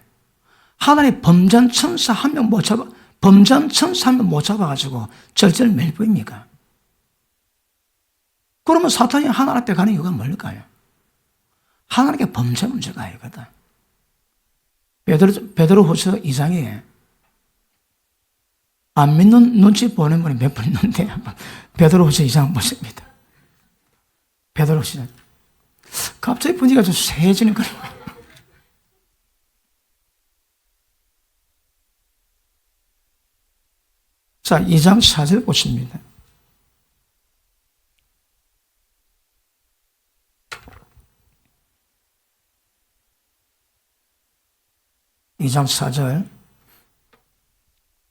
하나님 범죄한 천사 한 명 못 잡아가지고 절절 멸부입니까? 그러면 사탄이 하나님 앞에 가는 이유가 뭘까요? 하나님께 범죄 문제가 아니거든. 베드로후서 2장에 안 믿는 눈치 보는 분이 몇 분 있는데 베드로후서 2장 보십니다. 베드로후서 갑자기 분위기가 좀 쎄해지는 거예요. 자, 2장 4절 보십니다. 이 장 4절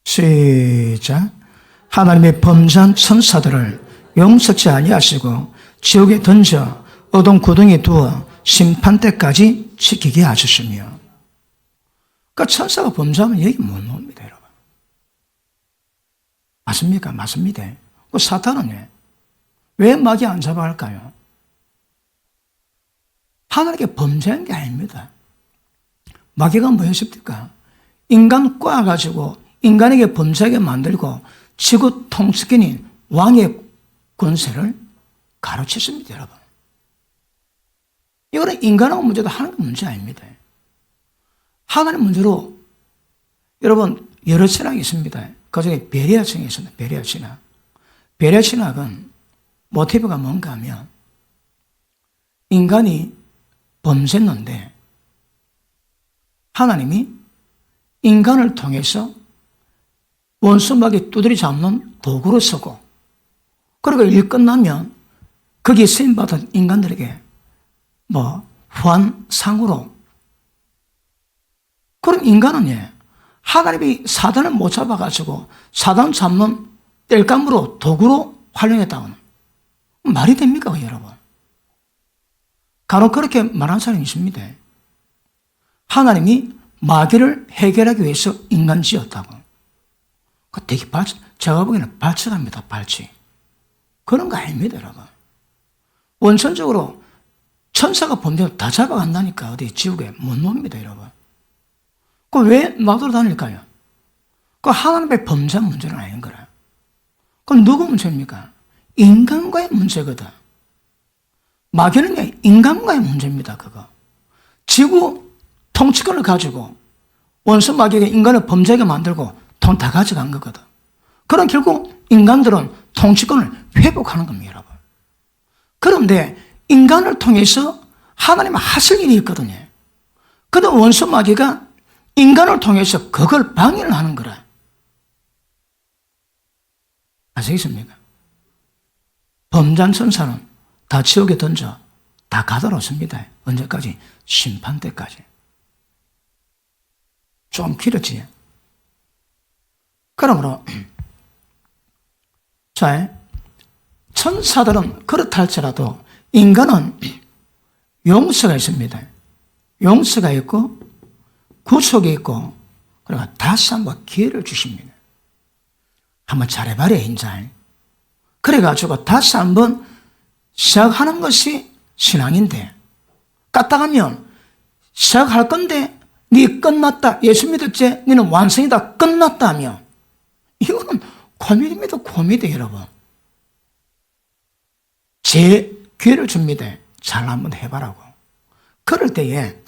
시작. 하나님의 범죄한 천사들을 용서치 아니하시고 지옥에 던져 어둠 구덩이에 두어 심판 때까지 지키게 하셨으며. 그러니까 천사가 범죄하면 여기 못 나옵니다, 여러분. 맞습니까? 맞습니다. 그 사탄은 왜 마귀 안 잡아갈까요? 하나님께 범죄한 게 아닙니다. 마귀가 뭐 했습니까? 인간 꼬아가지고 인간에게 범죄하게 만들고 지구 통치권인 왕의 권세를 가로챘습니다, 여러분. 이거는 인간하고 문제도 하나님 문제 아닙니다. 하나님 문제로 여러분 여러 신학이 있습니다. 그중에 베레아 신학이 있습니다. 베레아 신학. 베레아 신학은 모티브가 뭔가 하면 인간이 범죄했는데 하나님이 인간을 통해서 원수마귀 두드리 잡는 도구로 쓰고, 그리고 일 끝나면 거기에 쓰임받은 인간들에게 후한상으로. 그럼 인간은 하나님이 사단을 못 잡아가지고 사단 잡는 땔감으로 도구로 활용했다고는 말이 됩니까, 여러분? 간혹 그렇게 말하는 사람이 있습니다. 하나님이 마귀를 해결하기 위해서 인간 지었다고. 그 되게 제가 보기에는 발칙합니다, 발칙. 그런 거 아닙니다, 여러분. 원천적으로 천사가 범죄를 다 잡아간다니까 어디 지옥에 못 놉니다, 여러분. 그 왜 놔두러 다닐까요? 그 하나님의 범죄한 문제는 아닌 거라. 그건 누구 문제입니까? 인간과의 문제거든. 마귀는 인간과의 문제입니다, 그거. 지구 통치권을 가지고 원수 마귀가 인간을 범죄하게 만들고 돈 다 가져간 거거든. 그럼 결국 인간들은 통치권을 회복하는 겁니다, 여러분. 그런데 인간을 통해서 하나님은 하실 일이 있거든요. 근데 원수 마귀가 인간을 통해서 그걸 방해를 하는 거라. 아시겠습니까? 범죄한 천사는 다 지옥에 던져 다 가둬놓습니다. 언제까지? 심판 때까지. 좀 길었지. 그러므로 자, 천사들은 그렇다 할지라도 인간은 용서가 있습니다. 용서가 있고 구속이 있고, 그리고 다시 한번 기회를 주십니다. 한번 잘해봐라, 인자. 그래가지고 다시 한번 시작하는 것이 신앙인데, 까딱하면 시작할 건데 네 끝났다, 예수 믿었지, 너는 완성이다, 끝났다 하면 이거는 고민입니다, 고민입니다, 여러분. 제 기회를 줍니다. 잘 한번 해봐라고. 그럴 때에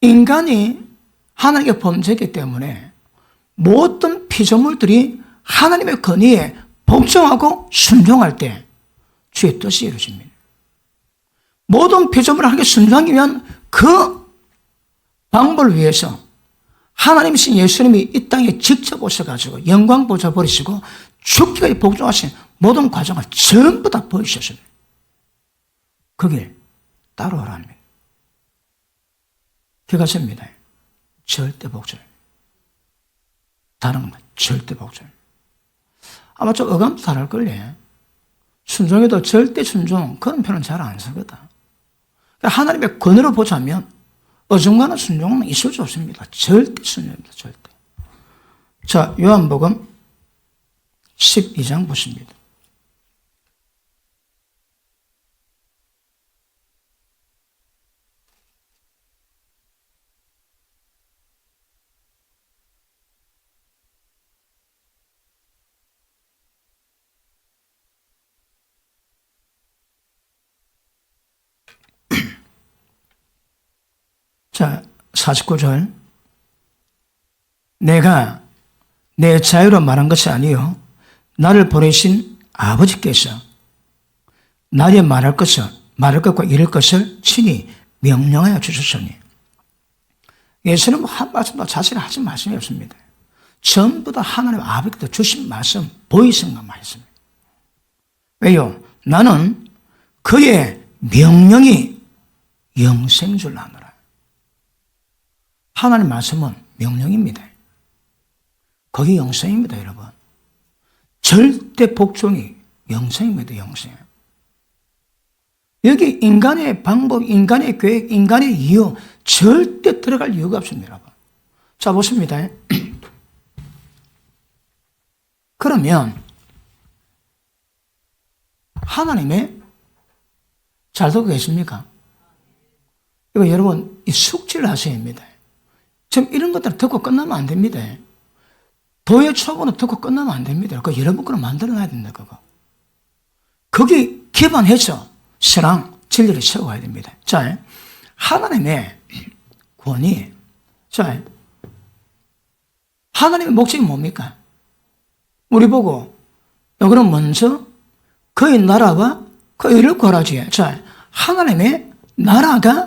인간이 하나님께 범죄했기 때문에 모든 피조물들이 하나님의 권위에 복종하고 순종할 때 주의 뜻이 이루어집니다. 모든 피조물을 하나님께 순종하기 위한 그 방법을 위해서 하나님이신 예수님이 이 땅에 직접 오셔가지고 영광 보좌 버리시고 죽기까지 복종하신 모든 과정을 전부 다 보이셨습니다. 그길 따라오라 합니다. 그것입니다. 절대 복종. 다른 건 절대 복종. 아마 좀 어감도 다를걸요. 순종에도 절대 순종, 그런 표현은 잘 안 쓰거든. 하나님의 권위로 보자면 어중간한 순종은 있을 수 없습니다. 절대 순종입니다. 절대. 자, 요한복음 12장 보십니다. 자, 49절. 내가 내 자유로 말한 것이 아니요 나를 보내신 아버지께서 나에게 말할 것과 이룰 것을 친히 명령하여 주셨으니. 예수는 한 말씀도 자세히 하신 말씀이 없습니다. 전부 다 하나님 아버지께서 주신 말씀, 보이신가 말씀. 왜요? 나는 그의 명령이 영생인 줄 아노라. 하나님 말씀은 명령입니다. 거기 영생입니다, 여러분. 절대 복종이 영생입니다, 영생. 여기 인간의 방법, 인간의 계획, 인간의 이유 절대 들어갈 이유가 없습니다, 여러분. 자, 보십니다. 그러면 하나님의 잘 듣고 계십니까? 이거 여러분 이 숙지를 하셔야 합니다. 지금 이런 것들을 듣고 끝나면 안 됩니다. 도의 초보는 듣고 끝나면 안 됩니다. 그거 여러분 거는 만들어놔야 된다, 그거. 거기 기반해서 신앙, 진리를 세워야 됩니다. 자, 하나님의 권위. 자, 하나님의 목적이 뭡니까? 우리 보고, 그럼 먼저 그의 나라와 그 의를 구하라지. 자, 하나님의 나라가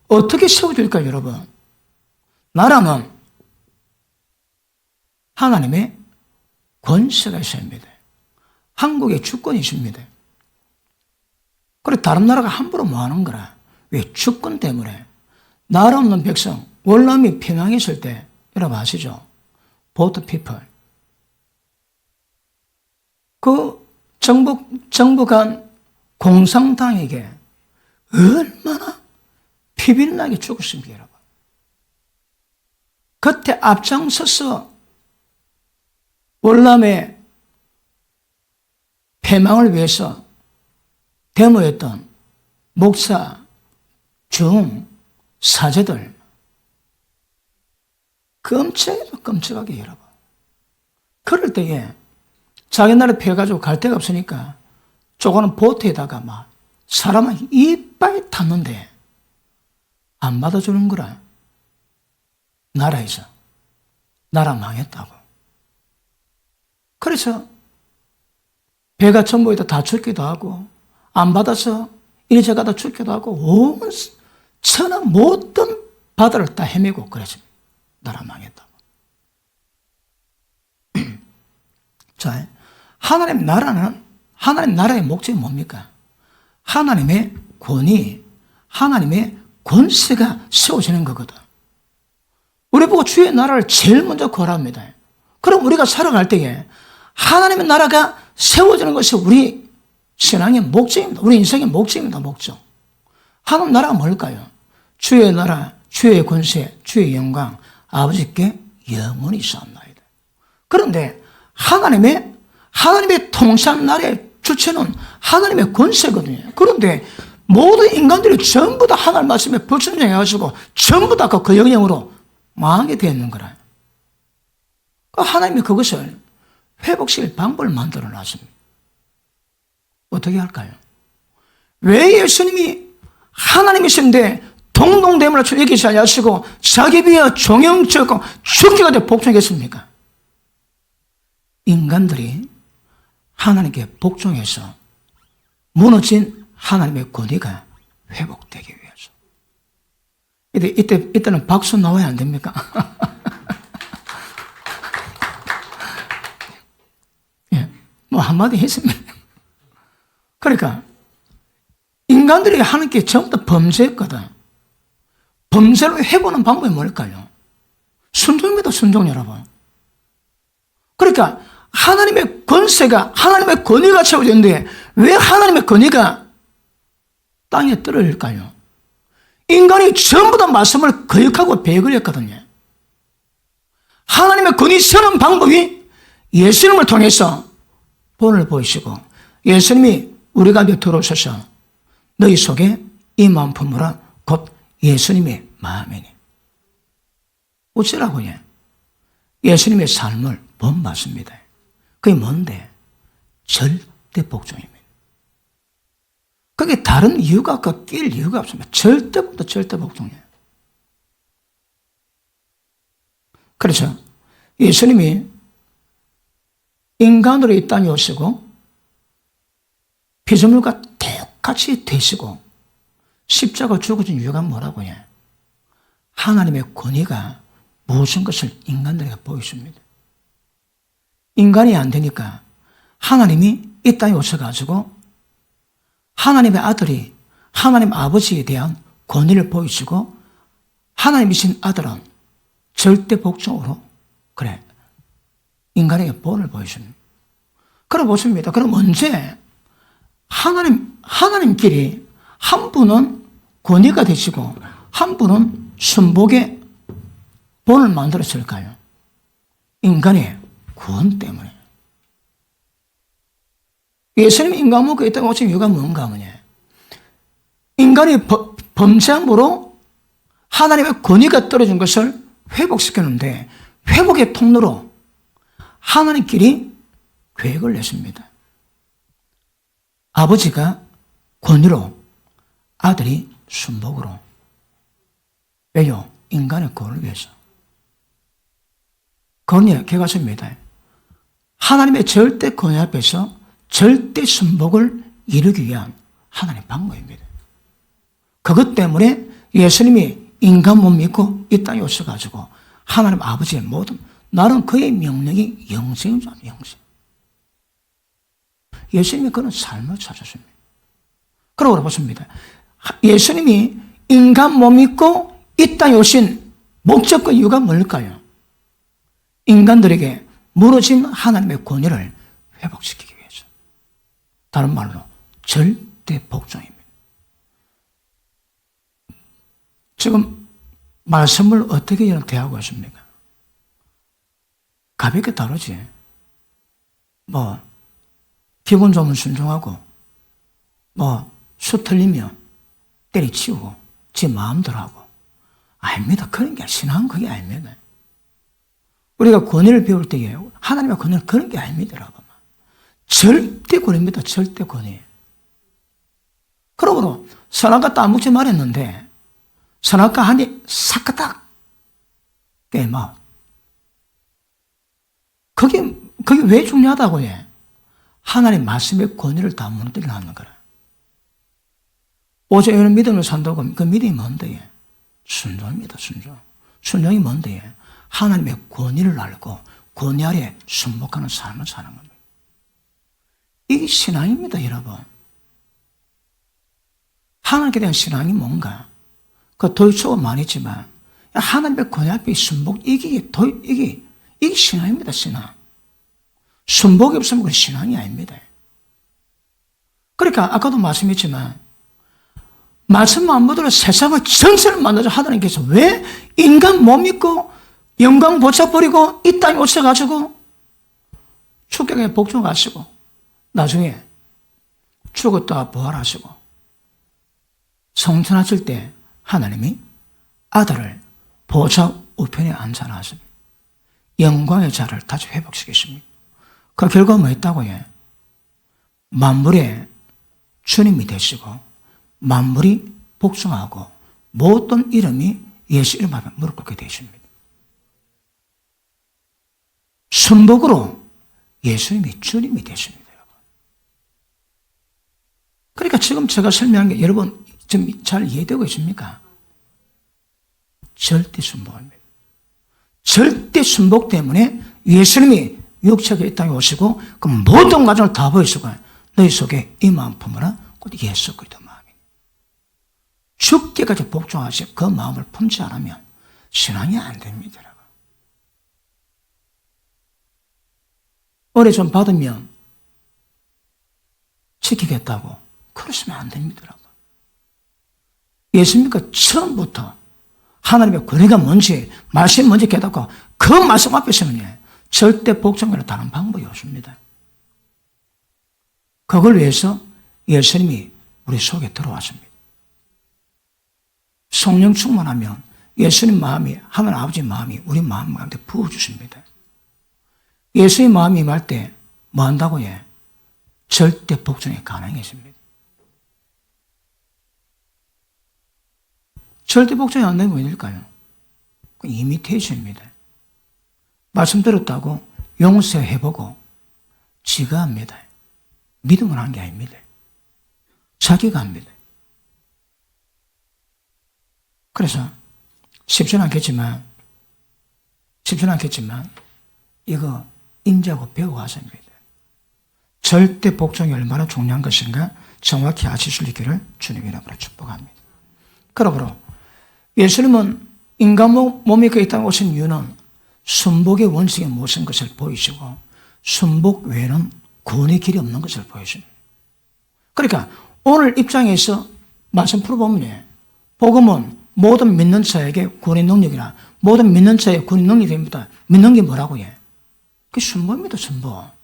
어떻게 세워질까요, 여러분? 나라는 하나님의 권세가 있어야 합니다. 한국에 주권이 있습니다. 그래, 다른 나라가 함부로 뭐 하는 거라. 왜? 주권 때문에. 나라 없는 백성, 월남이 평양했을 때, 여러분 아시죠? 보트 피플. 그 정부 간 공산당에게 얼마나 피비린하게 죽었습니까, 여러분. 그때 앞장서서 월남의 패망을 위해서 데모했던 목사, 중, 사제들. 끔찍하게 여러분. 그럴 때에 자기 나라 피해가지고 갈 데가 없으니까 쪼가는 보트에다가 막 사람을 이빨 탔는데 안 받아주는 거라. 나라에서. 나라 망했다고. 그래서 배가 전부에다 다 죽기도 하고 안 받아서 이리저리 다 죽기도 하고 온 천하 모든 바다를 다 헤매고 그랬습니다. 나라 망했다고. 자, 하나님 나라의 목적이 뭡니까? 하나님의 권위, 하나님의 권세가 세워지는 거거든. 우리 보고 주의 나라를 제일 먼저 구하랍니다. 그럼 우리가 살아갈 때에 하나님의 나라가 세워지는 것이 우리 신앙의 목적입니다. 우리 인생의 목적입니다. 목적. 하나님 나라가 뭘까요? 주의 나라, 주의 권세, 주의 영광, 아버지께 영원히 쌓나이다. 그런데 하나님의 통치한 나라의 주체는 하나님의 권세거든요. 그런데 모든 인간들이 전부 다 하나님 말씀에 불순종해가지고 전부 다 그 영향으로 망하게 되어 있는 거라. 하나님이 그것을 회복시킬 방법을 만들어 놨습니다. 어떻게 할까요? 왜 예수님이 하나님이신데 동동대문을 얘기하지 않으시고 자기 비하 종영적고 죽기가 돼 복종했습니까? 인간들이 하나님께 복종해서 무너진 하나님의 권위가 회복되기 위해서. 이때는 박수 나와야 안 됩니까? 예, 뭐 한마디 했습니다. 그러니까 인간들이 하나님께 전부 다 범죄했거든. 범죄를 해보는 방법이 뭘까요? 순종입니다, 순종 여러분. 그러니까 하나님의 권세가, 하나님의 권위가 채워졌는데 왜 하나님의 권위가 땅에 떨어질까요? 인간이 전부 다 말씀을 거역하고 배역을 했거든요. 하나님의 권위 서는 방법이 예수님을 통해서 본을 보이시고, 예수님이 우리 가운데 들어오셔서 너희 속에 이 마음 품으라 곧 예수님의 마음이니. 어쩌라고요? 예수님의 삶을 본받습니다. 그게 뭔데? 절대 복종입니다. 그게 다른 이유가 없고 낄 이유가 없습니다. 절대부터 절대 복종이에요. 그래서 예수님이 인간으로 이 땅에 오시고 피조물과 똑같이 되시고 십자가 죽으신 이유가 뭐라고 해? 하나님의 권위가 무슨 것을 인간들에게 보여줍니다. 인간이 안 되니까 하나님이 이 땅에 오셔가지고 하나님의 아들이 하나님 아버지에 대한 권위를 보여주고, 하나님이신 아들은 절대 복종으로 그래 인간에게 본을 보여줍니다. 그럼 보십니다. 그럼 언제 하나님끼리 한 분은 권위가 되시고 한 분은 순복의 본을 만들었을까요? 인간의 구원 때문에. 예수님이 인간 먹고 이 땅에 오신 이유가 뭔가 하면, 인간이 범죄함으로 하나님의 권위가 떨어진 것을 회복시켰는데, 회복의 통로로 하나님끼리 계획을 냈습니다. 아버지가 권위로, 아들이 순복으로. 왜요? 인간의 구원을 위해서. 그건 개가십니다. 하나님의 절대 권위 앞에서 절대 순복을 이루기 위한 하나님의 방법입니다. 그것 때문에 예수님이 인간 몸 입고 이 땅에 오셔가지고 하나님 아버지의 모든, 나는 그의 명령이 영생인 줄 압니다. 영생. 예수님이 그런 삶을 찾으십니다. 그러고 보십니다. 예수님이 인간 몸 입고 이 땅에 오신 목적과 이유가 뭘까요? 인간들에게 무너진 하나님의 권위를 회복시키기 위해서. 다른 말로 절대 복종입니다. 지금 말씀을 어떻게 여러분 대하고 있습니까? 가볍게 다루지. 기분 좋으면 순종하고, 수 틀리면 때리치우고, 지 마음대로 하고. 아닙니다. 그런 게 신앙은 그게 아닙니다. 우리가 권위를 배울 때에 하나님의 권위는 그런 게 아닙니다, 여러분. 절대 권위입니다. 절대 권위. 그러므로 선악과 딱 먹지 말했는데 선악과 한이 싹가닥 깨마. 그게 왜 중요하다고 해? 하나님 말씀의 권위를 다 무너뜨려 놨는 거라. 오직 이런 믿음을 산다고 그 믿음이 뭔데? 순종입니다. 순종. 순종이 뭔데? 하나님의 권위를 알고 권위 아래 순복하는 삶을 사는 겁니다. 이게 신앙입니다, 여러분. 하나님께 대한 신앙이 뭔가? 그 도입초가 많이 있지만 하나님의 권위 앞에 순복, 이게 신앙입니다, 신앙. 순복이 없으면 그건 신앙이 아닙니다. 그러니까 아까도 말씀했지만 말씀만 안 받으러 세상을 전체를 만들어 하나님께서 왜 인간 몸 입고 영광 보차버리고 이 땅에 오셔가지고 축격에 복종하시고 나중에 죽었다가 부활하시고 성천하실 때 하나님이 아들을 보좌 우편에 앉혀놨습니다. 영광의 자를 다시 회복시키십니다. 그 결과 뭐 했다고 해? 만물의 주님이 되시고 만물이 복종하고 모든 이름이 예수 이름 앞에 무릎 꿇게 되십니다. 순복으로 예수님이 주님이 되십니다. 여러분. 그러니까 지금 제가 설명한 게 여러분 좀 잘 이해되고 있습니까? 절대 순복입니다. 절대 순복 때문에 예수님이 육체가 이 땅에 오시고 그 모든 과정을 다 보여주고 너희 속에 이 마음 품으라 곧 예수 그리스도 마음이니 죽기까지 복종하시 그 마음을 품지 않으면 신앙이 안 됩니다. 여러분. 은혜 좀 받으면 지키겠다고 그러시면 안 됩니다. 여러분. 예수님과 처음부터 하나님의 권위가 뭔지, 말씀이 뭔지 깨닫고 그 말씀 앞에 서면 절대 복종을 다른 방법이 없습니다. 그걸 위해서 예수님이 우리 속에 들어왔습니다. 성령 충만하면 예수님 마음이, 하나님 아버지 마음이 우리 마음 가운데 부어주십니다. 예수님 마음이 임할 때 뭐 한다고 해? 절대 복종이 가능해집니다. 절대 복종이 안 되면 뭐일까요? 이미테이션입니다. 말씀 들었다고 용서해보고 지가 합니다. 믿음을 한 게 아닙니다. 자기가 합니다. 그래서 쉽지는 않겠지만 이거 인지하고 배워가서 합니다. 절대 복종이 얼마나 중요한 것인가 정확히 아실 수 있기를 주님 이름으로 축복합니다. 그러므로 예수님은 인간 몸이 그 땅에 오신 이유는 순복의 원칙이 무엇인 것을 보이시고 순복 외에는 구원의 길이 없는 것을 보여줍니다. 그러니까 오늘 입장에서 말씀 풀어보면 복음은 모든 믿는 자에게 구원의 능력이라 모든 믿는 자에게 구원의 능력이 됩니다. 믿는 게 뭐라고 해? 그게 순복입니다. 순복.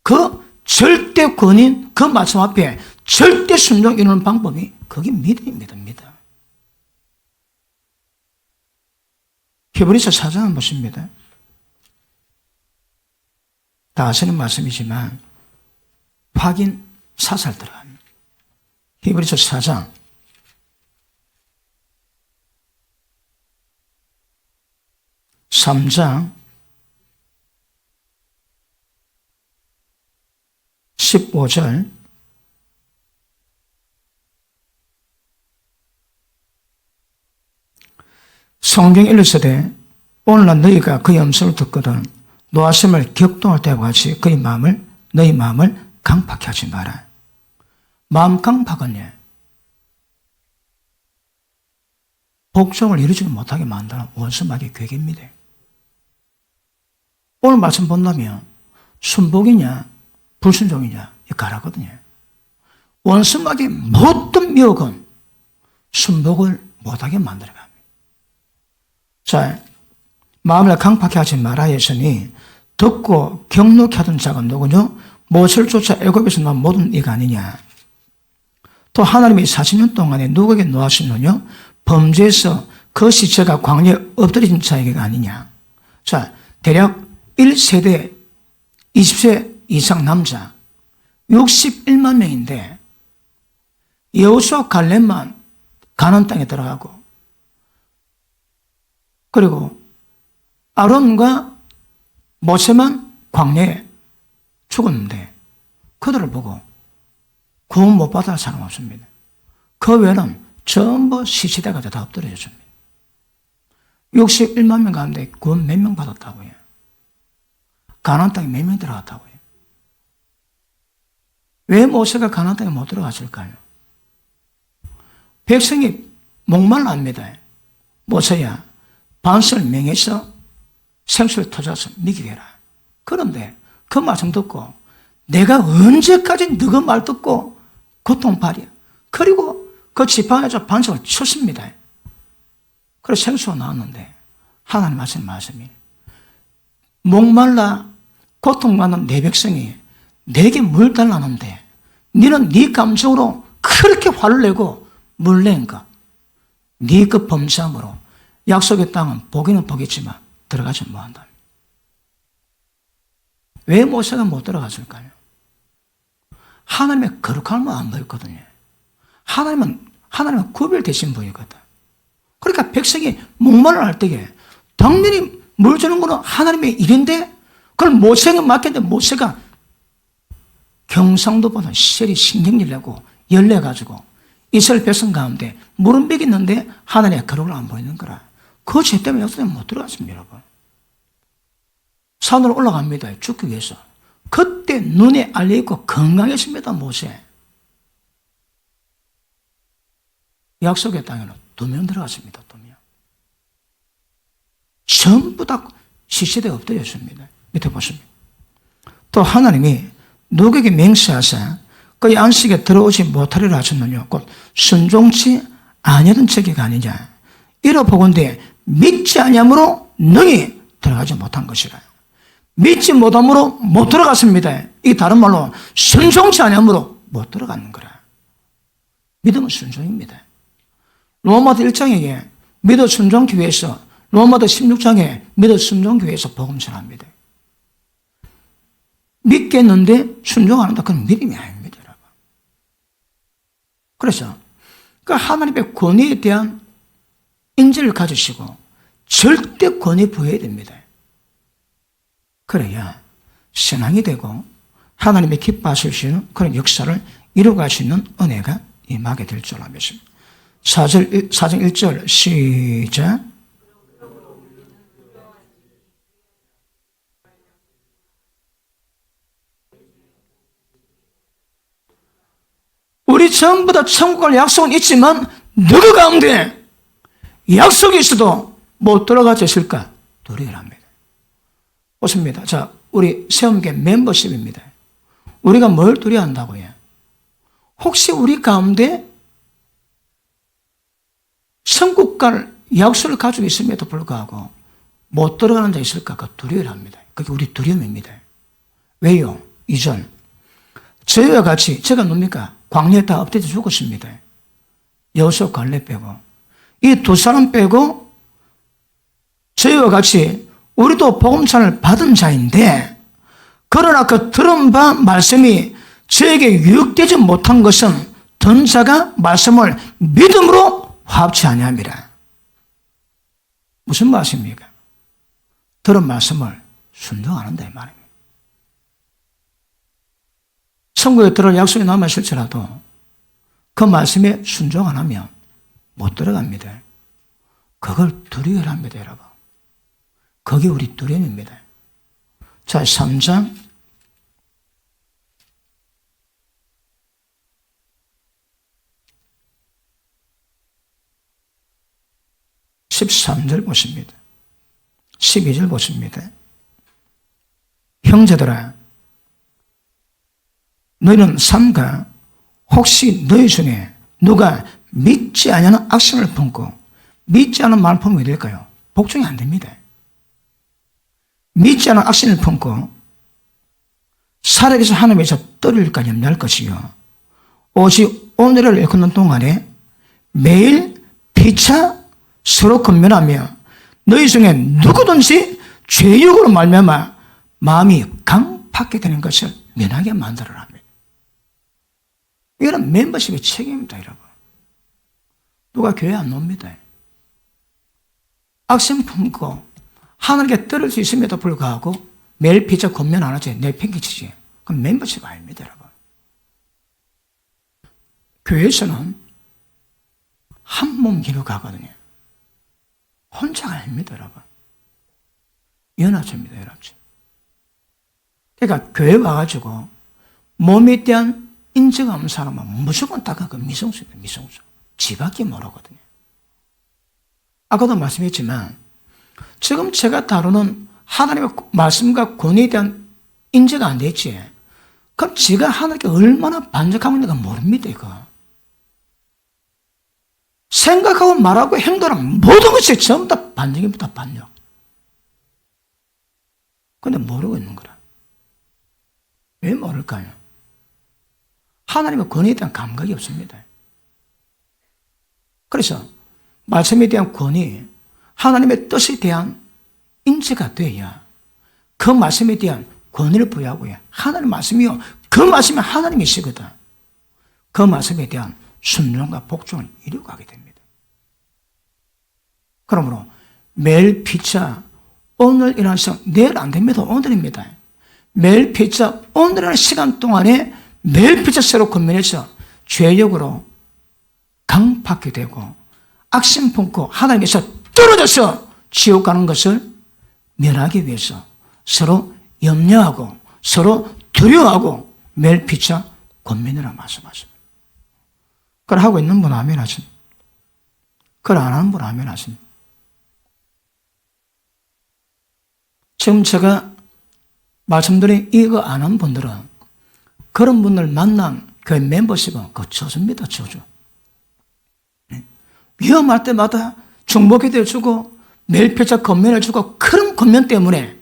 그 절대 권인 그 말씀 앞에 절대 순종 이루는 방법이 그게 믿음입니다. 믿음. 히브리서 4장은 무엇입니다? 다 아시는 말씀이지만 확인 사살 들어갑니다. 히브리서 4장 3장 15절 성경 일러서되 오늘날 너희가 그의 음성을 듣거든 노하심을 격동할 때와 같이 너희 마음을 강팍해 하지 마라. 마음 강팍은 복종을 이루지 못하게 만드는 원수마귀의 괴계입니다. 오늘 말씀 본다면 순복이냐 불순종이냐 가라거든요. 원수마귀의 모든 미혹은 순복을 못하게 만들어갑니다. 자, 마음을 강팍해 하지 말아 했으니 듣고 경록해 하던 자가 누구냐? 모세를 쫓아 애굽에서 나온 모든 이가 아니냐. 또 하나님이 40년 동안에 누구에게 노하시느냐? 범죄에서 그 시체가 광야에 엎드려진 자에게가 아니냐. 자, 대략 1세대 20세 이상 남자 61만 명인데 여호수아 갈렙만 가나안 땅에 들어가고 그리고 아론과 모세만 광야에 죽었는데 그들을 보고 구원 못 받을 사람 없습니다. 그 외에는 전부 시시대가 다 엎드려졌습니다. 61만 명 가운데 구원 몇 명 받았다고 해요? 가나안 땅에 몇 명 들어갔다고 해요? 왜 모세가 가나안 땅에 못 들어갔을까요? 백성이 목말라합니다. 모세야 반석을 명해서 생수를 터져서 미기게 해라. 그런데 그 말씀 듣고 내가 언제까지 너가 말 듣고 고통받이야. 그리고 그 지팡이에서 반석을 쳤습니다. 그래서 생수가 나왔는데 하나님 말씀이 목말라 고통받는 내 백성이 내게 물 달라는데 너는 네 감정으로 그렇게 화를 내고 물 낸 것 네 그 범죄함으로 약속의 땅은 보기는 보겠지만 들어가지 못한다. 왜 모세가 못 들어갔을까요? 하나님의 거룩함을 안 보였거든요. 하나님은 구별되신 분이거든. 그러니까 백성이 목말라 할 때에 당연히 물 주는 거는 하나님의 일인데 그걸 모세가 맡겼는데 모세가 경상도보다 시절이 신경질 내고 열내가지고 이스라엘 백성 가운데 물은 먹였는데 하나님의 거룩을 안 보이는 거라. 그 죄 때문에 역사에 못 들어갔습니다, 여러분. 산으로 올라갑니다. 죽기 위해서. 그때 눈에 알려있고 건강했습니다, 모세. 약속의 땅에는 2명 들어갔습니다, 2명. 전부 다 시시대에 엎드렸습니다. 밑에 보십니다. 또 하나님이 누구에게 맹세하사 그의 안식에 들어오지 못하리라 하셨느냐. 곧 순종치 아니하던 체계가 아니냐. 이러보건대 믿지 아니함으로 능히 들어가지 못한 것이라. 믿지 못함으로 못 들어갔습니다. 이 다른 말로 순종치 아니함으로 못 들어가는 거라. 믿음은 순종입니다. 로마서 1장에 믿어 순종기 위해서, 로마서 16장에 믿어 순종기 위해서 복음 전합니다. 믿겠는데 순종 안 한다. 그건 믿음이 아닙니다, 여러분. 그래서 그 하나님의 권위에 대한 인지를 가지시고 절대 권위 부여해야 됩니다. 그래야 신앙이 되고 하나님의 기뻐하시는 그런 역사를 이루어갈 수 있는 은혜가 임하게 될 줄 믿습니다. 4장 1절 시작. 우리 전부 다 천국 갈 약속은 있지만 누구 가운데 약속이 있어도 못 들어가지 있을까? 두려워합니다. 보십니다. 자, 우리 세움계 멤버십입니다. 우리가 뭘 두려워한다고요? 혹시 우리 가운데 천국 갈 약속을 가지고 있음에도 불구하고 못 들어가는 자 있을까? 그 두려워합니다. 그게 우리 두려움입니다. 왜요? 2절. 저희와 같이, 제가 뭡니까? 광야에 다 엎드려 죽었습니다. 여호수아 갈렙 빼고. 이 두 사람 빼고 저희와 같이 우리도 복음찬을 받은 자인데, 그러나 그 들은 바 말씀이 저에게 유익되지 못한 것은 든 자가 말씀을 믿음으로 화합치 아니함이라. 무슨 말씀입니까? 들은 말씀을 순종 안 한다 이 말입니다. 천국에 들어갈 약속이 남아있을지라도 그 말씀에 순종 안 하면 못 들어갑니다. 그걸 두려워합니다, 여러분. 그게 우리 두려움입니다. 자, 3장 13절 보십니다. 12절 보십니다. 형제들아, 너희는 삼가 혹시 너희 중에 누가 믿지 아니하는 악심을 품고, 믿지 않은 말을 품으면 왜 될까요? 복종이 안 됩니다. 믿지 않은 악심을 품고 살아계신 하나님에서 떨어질까 염려할 것이요, 오직 오늘을 일컫는 동안에 매일 피차 서로 권면하며 너희 중에 누구든지 죄욕으로 말미암아 마음이 강팍게 되는 것을 면하게 만들어라 합니다. 이거는 멤버십의 책임입니다, 여러분. 누가 교회 안 옵니다. 악심 품고 하나님께 떨어질 수 있음에도 불구하고 매일 피자 권면 안 하지, 내팽개치지. 그건 멤버십 아닙니다, 여러분. 교회에서는 한 몸 기록하거든요. 혼자가 아닙니다, 여러분. 연합체입니다, 연합체. 그러니까 교회 와가지고 몸에 대한 인정 없는 사람은 무조건 다가 그 미성수입니다, 미성수. 지밖에 모르거든요. 아까도 말씀했지만 지금 제가 다루는 하나님의 말씀과 권위에 대한 인지가 안 됐지. 그럼 지가 하나님께 얼마나 반역하고 있는가 모릅니다, 이거. 생각하고 말하고 행동하는 모든 것이 전부 다 반역입니다, 반역. 근데 모르고 있는 거라. 왜 모를까요? 하나님의 권위에 대한 감각이 없습니다. 그래서 말씀에 대한 권위, 하나님의 뜻에 대한 인지가 돼야 그 말씀에 대한 권위를 부여하고요. 하나님의 말씀이요, 그 말씀이 하나님이시거든. 그 말씀에 대한 순종과 복종을 이루고 가게 됩니다. 그러므로 매일 피차, 오늘 일어나는 시간, 내일 안 됩니다. 오늘입니다. 매일 피차, 오늘이라는 시간 동안에 매일 피차 새로 권면해서 죄력으로 강팍게 되고 악심 품고 하나님께서 떨어져서 지옥 가는 것을 면하기 위해서 서로 염려하고 서로 두려워하고 매일 피차 권면이라 말씀하십니다. 그걸 하고 있는 분 아멘 하십니다. 그걸 안 하는 분 아멘 하십니다. 지금 제가 말씀드린 이거 안 한 분들은 그런 분들 만난 그 멤버십은 그 저주입니다, 저주. 위험할 때마다 중보기도 주고 매일표적 권면을 주고 그런 권면 때문에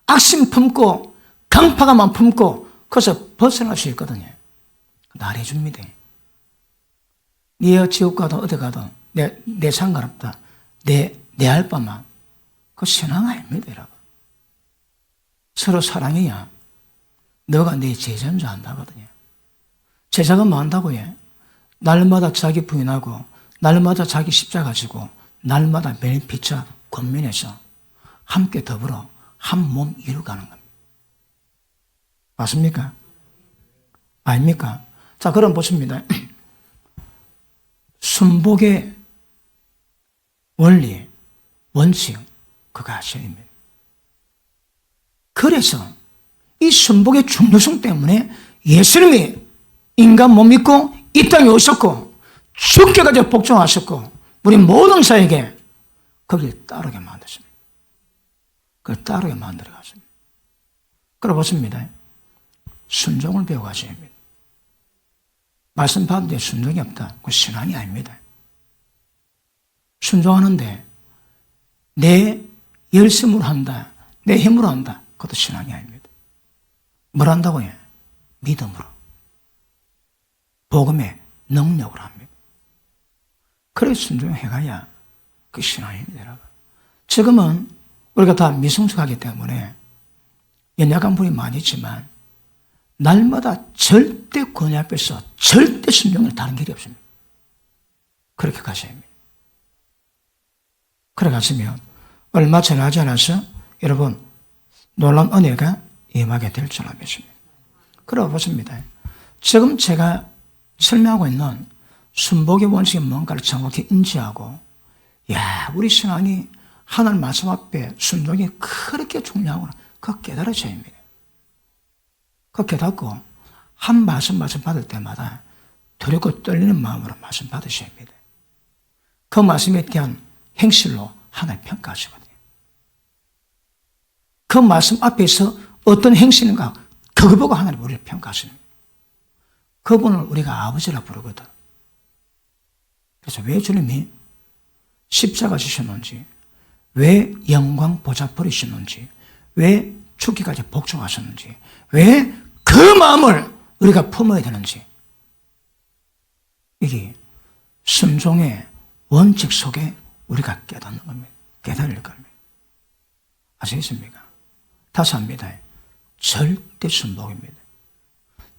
악심 품고 강파가만 품고 그래서 벗어날 수 있거든요. 나래줍니다. 네 지옥 가든 어디 가든 내 상관없다. 내 알바만. 그 신앙 아닙니다, 여러분. 서로 사랑해야 너가 내 제자인 줄 안다거든요. 제자가 뭐 한다고 해? 날마다 자기 부인하고 날마다 자기 십자가 지고 날마다 매일 피차 권면해서 함께 더불어 한 몸 이루가는 겁니다. 맞습니까? 아닙니까? 자, 그럼 보십니다. 순복의 원리, 원칙, 그거 아셔야 됩니다. 그래서 이 순복의 중요성 때문에 예수님이 인간 못 믿고 이 땅에 오셨고 죽게까지 복종하셨고 우리 모든 자에게 거길 따르게 만드십니다. 그걸 따르게 만들어 가십니다. 그럼 보십니다. 순종을 배워가셔야 합니다. 말씀 받는데 순종이 없다. 그 신앙이 아닙니다. 순종하는데 내 열심으로 한다. 내 힘으로 한다. 그것도 신앙이 아닙니다. 뭘 한다고 해? 믿음으로. 복음의 능력으로 합니다. 그래 순종해가야 그 신앙입니다, 여러분. 지금은 우리가 다 미성숙하기 때문에 연약한 분이 많이 있지만 날마다 절대 권위 앞에서 절대 순종을 다른 길이 없습니다. 그렇게 가셔야 합니다. 그래 갔으면 얼마 지나지 않아서 여러분 놀라운 은혜가 임하게 될 줄 믿습니다. 그러고 보십니다. 지금 제가 설명하고 있는 순복의 원칙이 뭔가를 정확히 인지하고 우리 신앙이 하나님 말씀 앞에 순종이 그렇게 중요하구나 그거 깨달으셔야 합니다. 그거 깨닫고 한 말씀 받을 때마다 두렵고 떨리는 마음으로 말씀 받으셔야 합니다. 그 말씀에 대한 행실로 하나님 평가하시거든요. 그 말씀 앞에서 어떤 행실인가 그거 보고 하나님 우리를 평가하십니다. 그분을 우리가 아버지라 부르거든. 그래서 왜 주님이 십자가 지셨는지, 왜 영광 보좌 버리셨는지, 왜 죽기까지 복종하셨는지, 왜 그 마음을 우리가 품어야 되는지, 이게 순종의 원칙 속에 우리가 깨닫는 겁니다. 깨달을 겁니다. 아시겠습니까? 다시 합니다. 절대 순복입니다.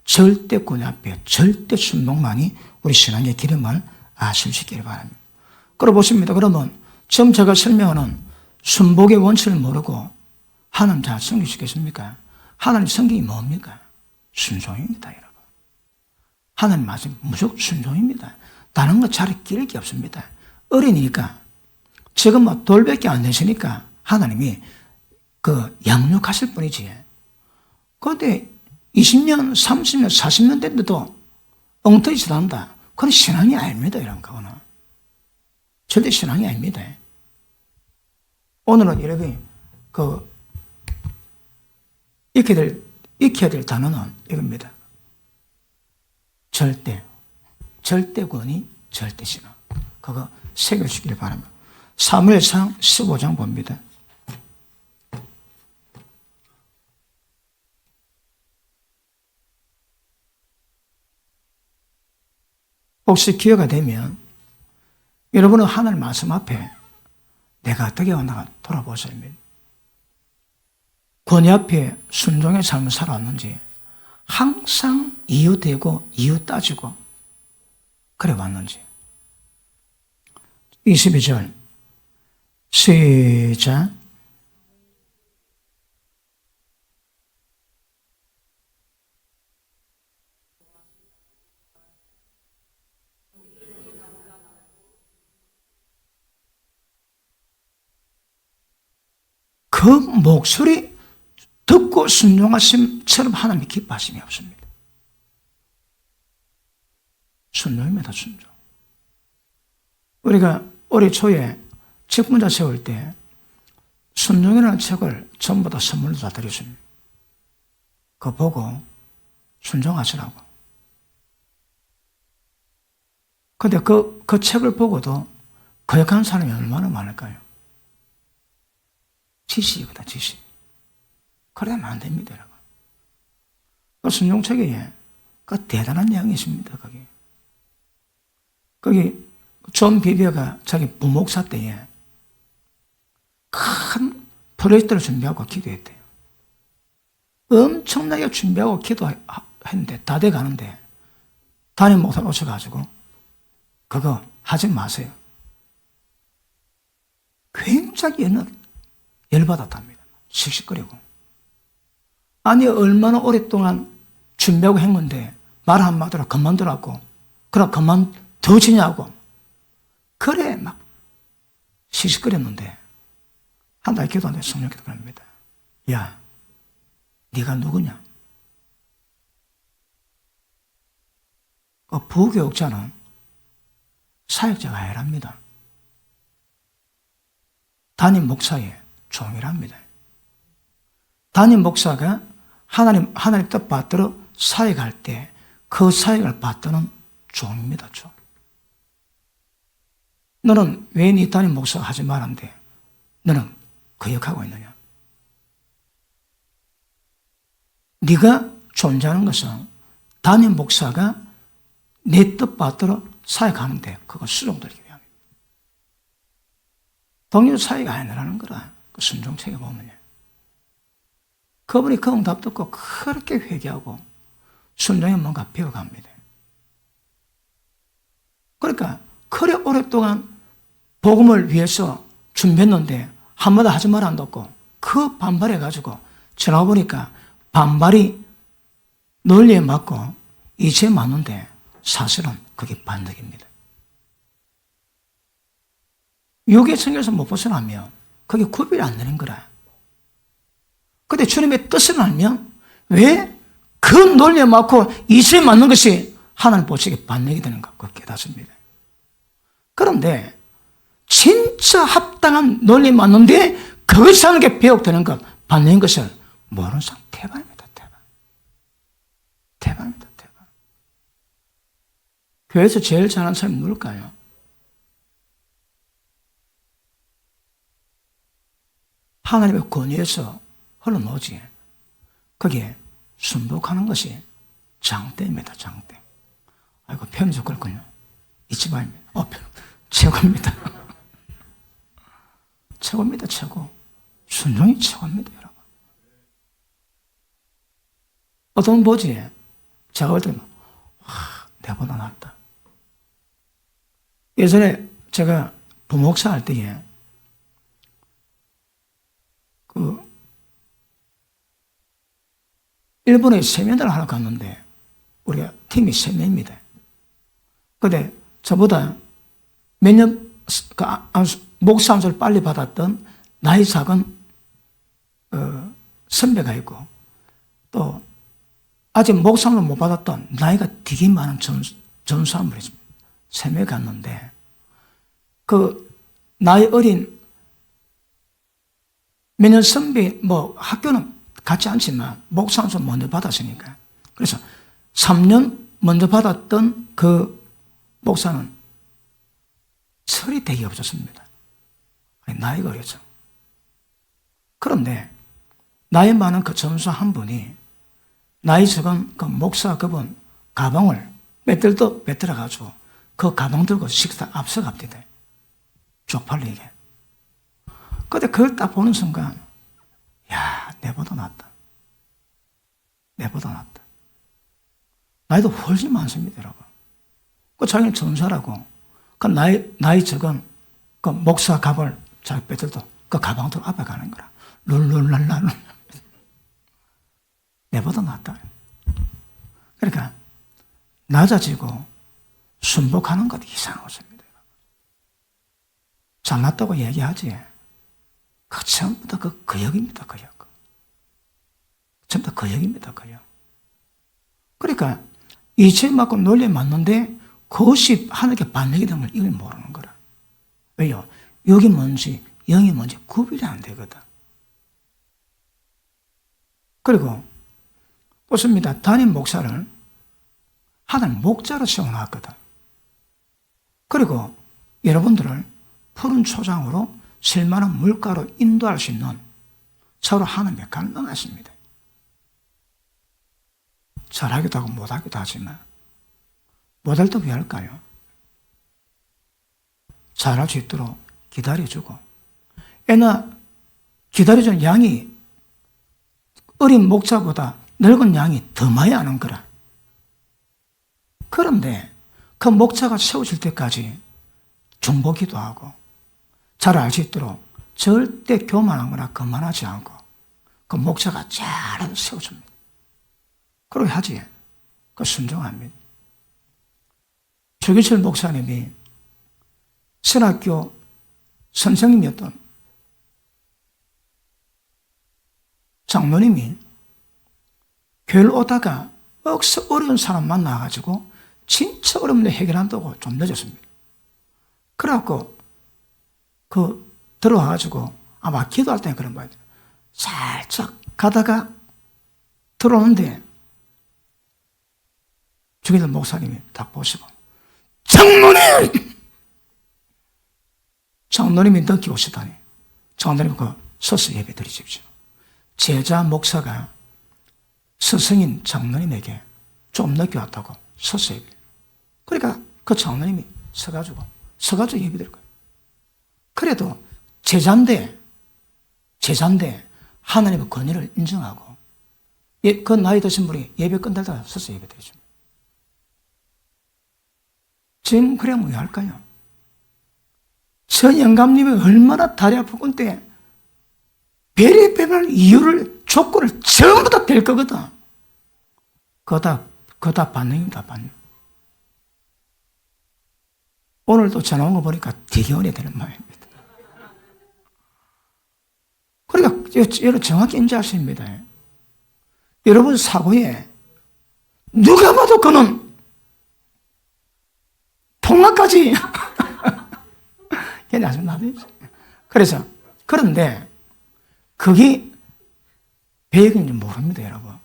절대 권위 앞에 절대 순복만이 우리 신앙의 기름을 아실 수 있기를 바랍니다. 그러고 보십니다. 그러면 지금 제가 설명하는 순복의 원칙을 모르고 하나님 잘 섬기시겠습니까? 하나님 성경이 뭡니까? 순종입니다, 여러분. 하나님 말씀 무조건 순종입니다. 다른 거 잘 끼를 게 없습니다. 어린이니까 지금 뭐 돌밖에 안 되시니까 하나님이 그 양육하실 뿐이지. 그런데 20년, 30년, 40년 됐는데도 엉터리 짓 한다. 그건 신앙이 아닙니다, 여러분. 그거는 절대 신앙이 아닙니다. 오늘은 여러분이 익혀야 될 단어는 이겁니다. 절대 권위, 절대 신앙. 그거 새겨주시길 바랍니다. 사무엘상 15장 봅니다. 혹시 기회가 되면 여러분은 하나님 말씀 앞에 내가 어떻게 왔나 돌아보셔야 합니다. 권위 앞에 순종의 삶을 살아왔는지 항상 이유 대고 이유 따지고 그래 왔는지. 22절 시작. 그 목소리 듣고 순종하심처럼 하나님이 기뻐하심이 없습니다. 순종입니다, 순종. 우리가 올해 초에 책문자 세울 때 순종이라는 책을 전부 다 선물로 다 드렸습니다. 그거 보고 순종하시라고. 근데 그 책을 보고도 거역하는 사람이 얼마나 많을까요? 지식이거든, 지식. 그러면 안 됩니다, 여러분. 그 순종책에 그 대단한 내용이 있습니다, 거기. 거기 존 비비어가 자기 부목사 때에 큰 프로젝트를 준비하고 기도했대요. 엄청나게 준비하고 기도했는데 다 돼가는데 담임 목사 오셔가지고 그거 하지 마세요. 굉장히 열받았답니다. 씩씩거리고. 아니 얼마나 오랫동안 준비하고 했는데 말 한마디로 그만두라고 그럼 그만두지냐고 그래 막 씩씩거렸는데 한 달 기도하는데 성령 기도합니다. 야 네가 누구냐? 부교육자는 사역자가 아니랍니다. 담임 목사의 종이랍니다. 담임 목사가 하나님 뜻 받들어 사역할 때 그 사역을 받드는 종입니다. 종. 너는 왜 네 담임 목사 하지 말았는데 너는 거역하고 있느냐? 네가 존재하는 것은 담임 목사가 내 뜻 받들어 사역하는데 그거 수종들기 위함입니다. 동료 사역이 아니라는 거라. 그 순종책에 보면요. 그분이 그 응답 듣고 그렇게 회개하고 순종에 뭔가 배워갑니다. 그러니까 그래 오랫동안 복음을 위해서 준비했는데 한마디 하지 말아 안 듣고 그 반발해가지고 지나가 보니까 반발이 논리에 맞고 이치에 맞는데 사실은 그게 반덕입니다. 요게 성경에서 못 벗어나면 그게 구별이 안 되는 거라. 근데 주님의 뜻을 알면 왜 그 논리에 맞고 이치에 맞는 것이 하나님 보시기에 반역이 되는 것 그걸 깨닫습니다. 그런데 진짜 합당한 논리에 맞는데 그것이 하는 게 배역되는 것, 반역인 것을 모르는 사람 대박입니다. 대박입니다. 대박. 교회에서 제일 잘하는 사람이 누굴까요? 하나님의 권위에서 흘러나오지. 거기에 순복하는 것이 장대입니다. 장대. 아이고 표현이 좀 그렇군요. 이치바입니다. 최고입니다. 최고입니다. 최고. 순종이 최고입니다. 여러분. 어떤 분 보지? 제가 볼 때는 내보다 낫다. 예전에 제가 부목사 할 때에 일본에 세미나를 하러 갔는데 우리가 팀이 3명입니다. 근데 저보다 몇 년 목사 안수를 빨리 받았던 나이 작은 선배가 있고 또 아직 목사 안수를 못 받았던 나이가 되게 많은 전수 한 분이 있습니다. 3명 갔는데 그 나이 어린 몇 년 선배 학교는 같지 않지만 목사 안수 먼저 받았으니까 그래서 3년 먼저 받았던 그 목사는 철이 되게 없었습니다. 나이가 어렸죠. 그런데 나이 많은 그 전수 한 분이 나이 적은 그 목사 그분 가방을 빼들도 빼들어가지고 그 가방 들고 식사 앞서갑니다. 쪽팔리게. 근데 그걸 딱 보는 순간 야 내보다 낫다. 내보다 낫다. 나이도 훨씬 많습니다, 여러분. 그 자기는 전사라고 그 나이 적은 그 목사 가방을 잘 빼들도 그 가방 들고 앞에 가는 거라. 룰룰랄랄. 내보다 낫다. 그러니까 낮아지고 순복하는 것 이상하습니다. 잘났다고 얘기하지. 그 전부 다 그 거역입니다. 거역. 전부 다 거역입니다. 거역. 그러니까 이치에 맞고 논리에 맞는데 그것이 하나님께 반역이 되는 걸 이걸 모르는 거라. 왜요? 여기 뭔지 영이 뭔지 구별이 안 되거든. 그리고 보십니다. 담임 목사를 하나님 목자로 세워놨거든. 그리고 여러분들을 푸른 초장으로 쓸만한 물가로 인도할 수 있는 서로 하나님의 갈망하십니다. 잘하기도 하고 못하기도 하지만 못할 때 왜 할까요? 잘할 수 있도록 기다려주고, 애나 기다려주는 양이 어린 목자보다 늙은 양이 더 많이 아는 거라. 그런데 그 목자가 세워질 때까지 중보기도 하고 잘 알 수 있도록 절대 교만하거나 거만하지 않고 그 목자가 잘 세워줍니다. 그러게 하지. 그 순종합니다. 조기철 목사님이 신학교 선생님이었던 장로님이 교회를 오다가 억서 어려운 사람 만나가지고 진짜 어려운 데 해결한다고 좀 늦었습니다. 그래갖고 들어와가지고 아마 기도할 때 그런 거예요. 살짝 가다가 들어오는데 주기도 목사님이 딱 보시고 장로님이 늦게 오시다니 장로님 서서 예배 드리십시오. 제자 목사가 스승인 장로님에게 좀 늦게 왔다고 서서 예배. 그러니까 그 장로님이 서가지고 예배 드릴 거예요. 그래도 제자인데 하나님의 권위를 인정하고 그 나이 드신 분이 예배 끝나다가 서서 예배 드리십니다. 지금 그러면 왜 할까요? 저 영감님이 얼마나 다리 아픈 건데 별의별 이유를 조건을 전부 다 댈 거거든. 그거 다 반응입니다. 반응. 오늘도 전화 온 거 보니까 되게 어려야 되는 말입니다. 그러니까 여러분 정확히 인지하십니다. 여러분 사고에 누가 봐도 그는 통화까지 그냥 아주 나도 그래서 그런데 그게 배역인지 모릅니다, 여러분.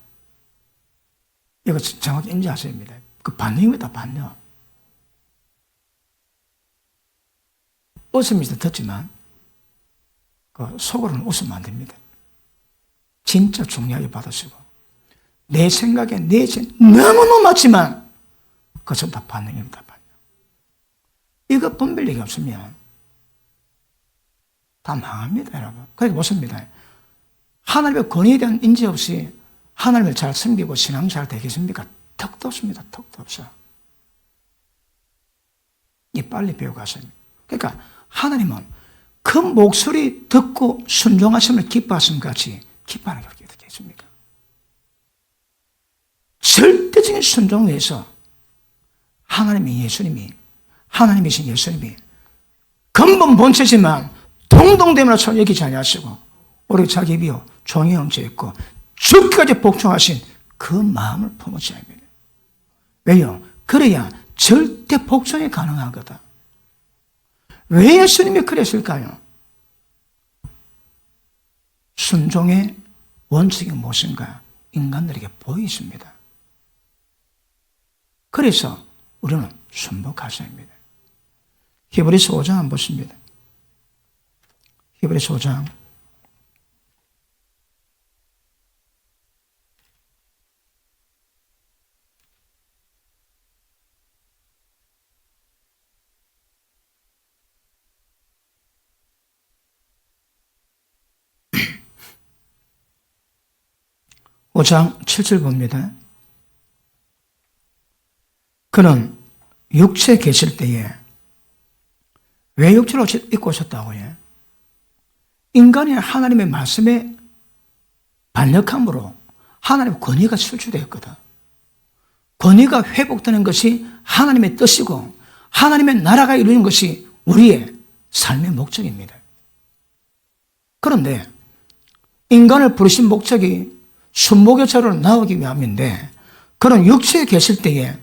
이거 정확히 인지하셔야 합니다. 그 반응입니다, 반응. 웃음이 듣지만 그 속으로는 웃으면 안 됩니다. 진짜 중요하게 받으시고 내 생각에 너무너무 맞지만 그것은 다 반응입니다, 반응. 이거 분별력이 없으면 다 망합니다, 여러분. 그러니까 못습니다. 하나님의 권위에 대한 인지 없이 하나님을 잘 섬기고 신앙 잘 되겠습니까? 턱도 없습니다. 턱도 없어. 이 빨리 배워가셔야 합니다. 그러니까 하나님은 그 목소리 듣고 순종하심을 기뻐하심 같이 기뻐하는 게 어떻게 되겠습니까? 절대적인 순종을 위해서 하나님이신 예수님이 근본 본체지만 동동대문화 처럼 여기지 아니하시고 오직 자기 비어 종의 형체였고 죽기까지 복종하신 그 마음을 품으셔야 합니다. 왜요? 그래야 절대 복종이 가능하거든. 왜 예수님이 그랬을까요? 순종의 원칙이 무엇인가 인간들에게 보이십니다. 그래서 우리는 순복하셔야 합니다. 히브리서 5장 한번 보십니다. 히브리서 5장 5장 7절 봅니다. 그는 육체에 계실 때에 왜 육체로 입고 오셨다고요? 인간이 하나님의 말씀에 반역함으로 하나님의 권위가 실추되었거든. 권위가 회복되는 것이 하나님의 뜻이고 하나님의 나라가 이루는 것이 우리의 삶의 목적입니다. 그런데 인간을 부르신 목적이 순복의 자로 나오기 위함인데 그런 육체에 계실 때에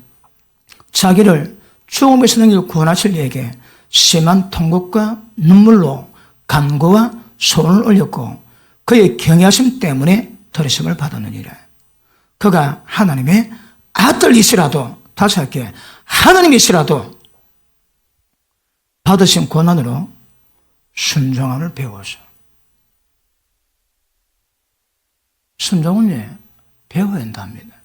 자기를 죽음에서 능력 구원하실 이에게 심한 통곡과 눈물로 간구와 소원을 올렸고 그의 경외하심 때문에 들으심을 받았느니라. 그가 하나님의 아들이시라도 다시 할게 하나님이시라도 받으신 고난으로 순종함을 배워서. 순종은 배워야 한답니다.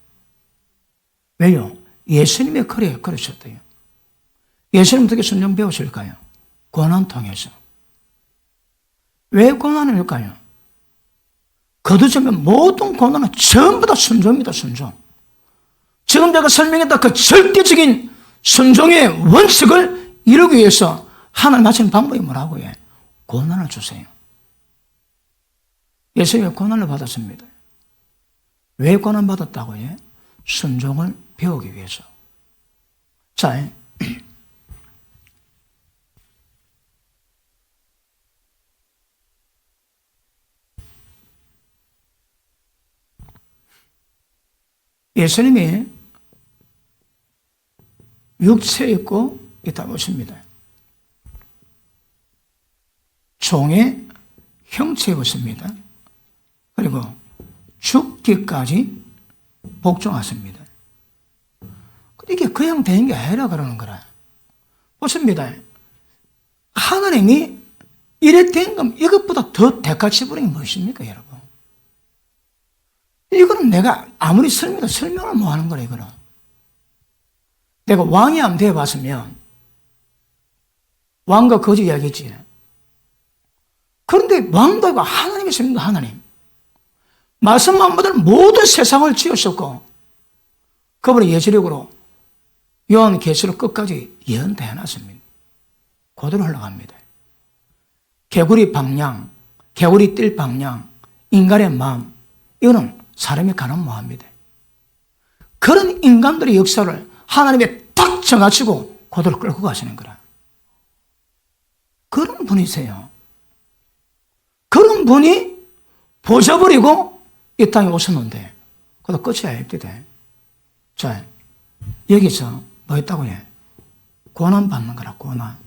왜요? 예수님의 거리에 그러셨대요. 예수님 어떻게 순종 배우실까요? 고난 통해서. 왜 고난일까요? 거두자면 모든 고난은 전부 다 순종입니다. 순종. 지금 제가 설명했던 그 절대적인 순종의 원칙을 이루기 위해서 하나님 하시는 방법이 뭐라고 해? 고난을 주세요. 예수님이 고난을 받았습니다. 왜 고난 받았다고 해? 순종을 배우기 위해서. 자, 예수님이 육체에 있고 있다 보십니다. 종의 형체에 있습니다. 그리고 죽기까지 복종하십니다. 이게 그냥 되는 게 아니라 그러는 거라. 보십니다. 하나님이 이래 된 건 이것보다 더 대가 치부는 게 무엇입니까, 여러분? 이거는 내가 아무리 설명을 뭐 하는 거라, 이거는. 내가 왕이 안 되어봤으면 왕과 거지 이야기지. 그런데 왕도 아니고 하나님이십니다, 하나님. 말씀만 보다는 모든 세상을 지으셨고, 그분의 예지력으로 요한계시록 끝까지 예언대 해놨습니다. 그대로 흘러갑니다. 개구리 방향, 개구리 뛸 방향, 인간의 마음, 이거는 사람이 가는 뭐합니다. 그런 인간들의 역사를 하나님이 딱 정하시고 그대로 끌고 가시는 거라. 그런 분이세요. 그런 분이 보셔버리고 이 땅에 오셨는데, 그것도 끝이 아닙니다. 자, 여기서 뭐 했다고 해? 고난 받는 거라, 고난.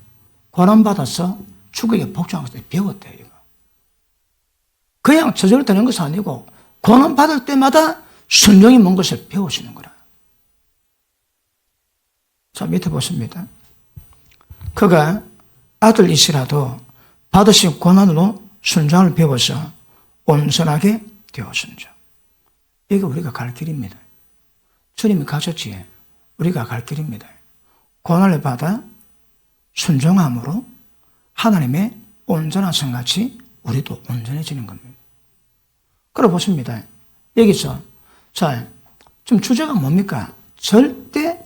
고난 받아서 죽에게 복종한 것을 배웠대요, 이거. 그냥 저절로 되는 것이 아니고, 고난 받을 때마다 순종이 뭔 것을 배우시는 거라. 자, 밑에 보십니다. 그가 아들이시라도 받으신 고난으로 순종을 배워서 온전하게 되었습니다. 이게 우리가 갈 길입니다. 주님이 가셨지. 우리가 갈 길입니다. 고난을 받아 순종함으로 하나님의 온전한 성같이 우리도 온전해지는 겁니다. 그래 보십니다. 여기서 자, 지금 주제가 뭡니까? 절대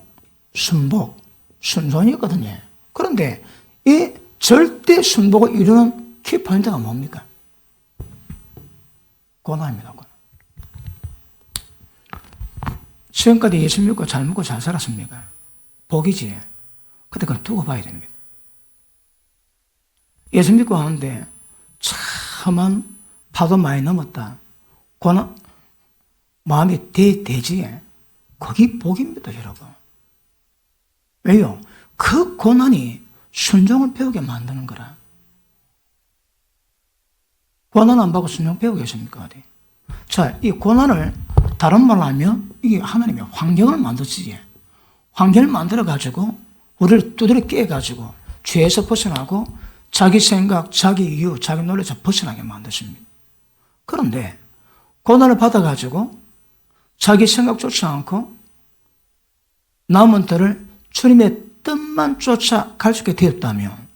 순복, 순종이거든요. 그런데 이 절대 순복을 이루는 키포인트가 뭡니까? 고난입니다. 고난. 지금까지 예수 믿고 잘 먹고 잘 살았습니까? 복이지. 근데 그건 두고 봐야 됩니다. 예수 믿고 하는데 참한 파도 많이 넘었다. 고난, 마음이 대지에 거기 복입니다, 여러분. 왜요? 그 고난이 순종을 배우게 만드는 거라. 고난 안 받고 순종 배우겠습니까? 어디? 자, 이 고난을 다른 말로 하면 이게 하나님의 환경을 만드시지. 환경을 만들어가지고 우리를 두드려 깨가지고 죄에서 벗어나고 자기 생각, 자기 이유, 자기 논리에서 벗어나게 만드십니다. 그런데 고난을 받아가지고 자기 생각 쫓지 않고 남은 들을 주님의 뜻만 쫓아갈 수 있게 되었다면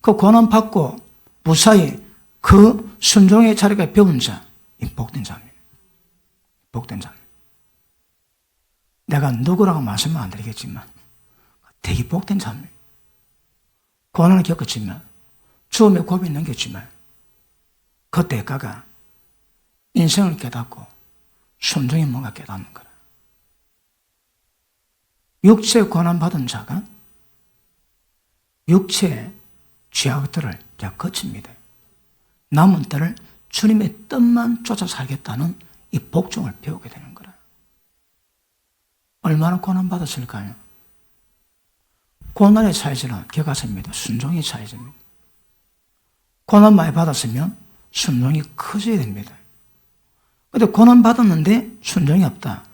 그 고난 받고 무사히 그 순종의 자리가 배운 자, 이 복된 자입니다. 복된 자입니다. 내가 누구라고 말씀은 안 드리겠지만 되게 복된 자입니다. 고난을 겪었지만 죽음의 고비를 넘겼지만 그 대가가 인생을 깨닫고 순종이 뭔가 깨닫는 거라. 육체 고난받은 자가 육체의 죄악들을 거칩니다. 남은 때를 주님의 뜻만 쫓아 살겠다는 이 복종을 배우게 되는 거라. 얼마나 고난받았을까요? 고난의 사이즈는 겨가십니다. 순종의 사이즈입니다. 고난 많이 받았으면 순종이 커져야 됩니다. 그런데 고난 받았는데 순종이 없다.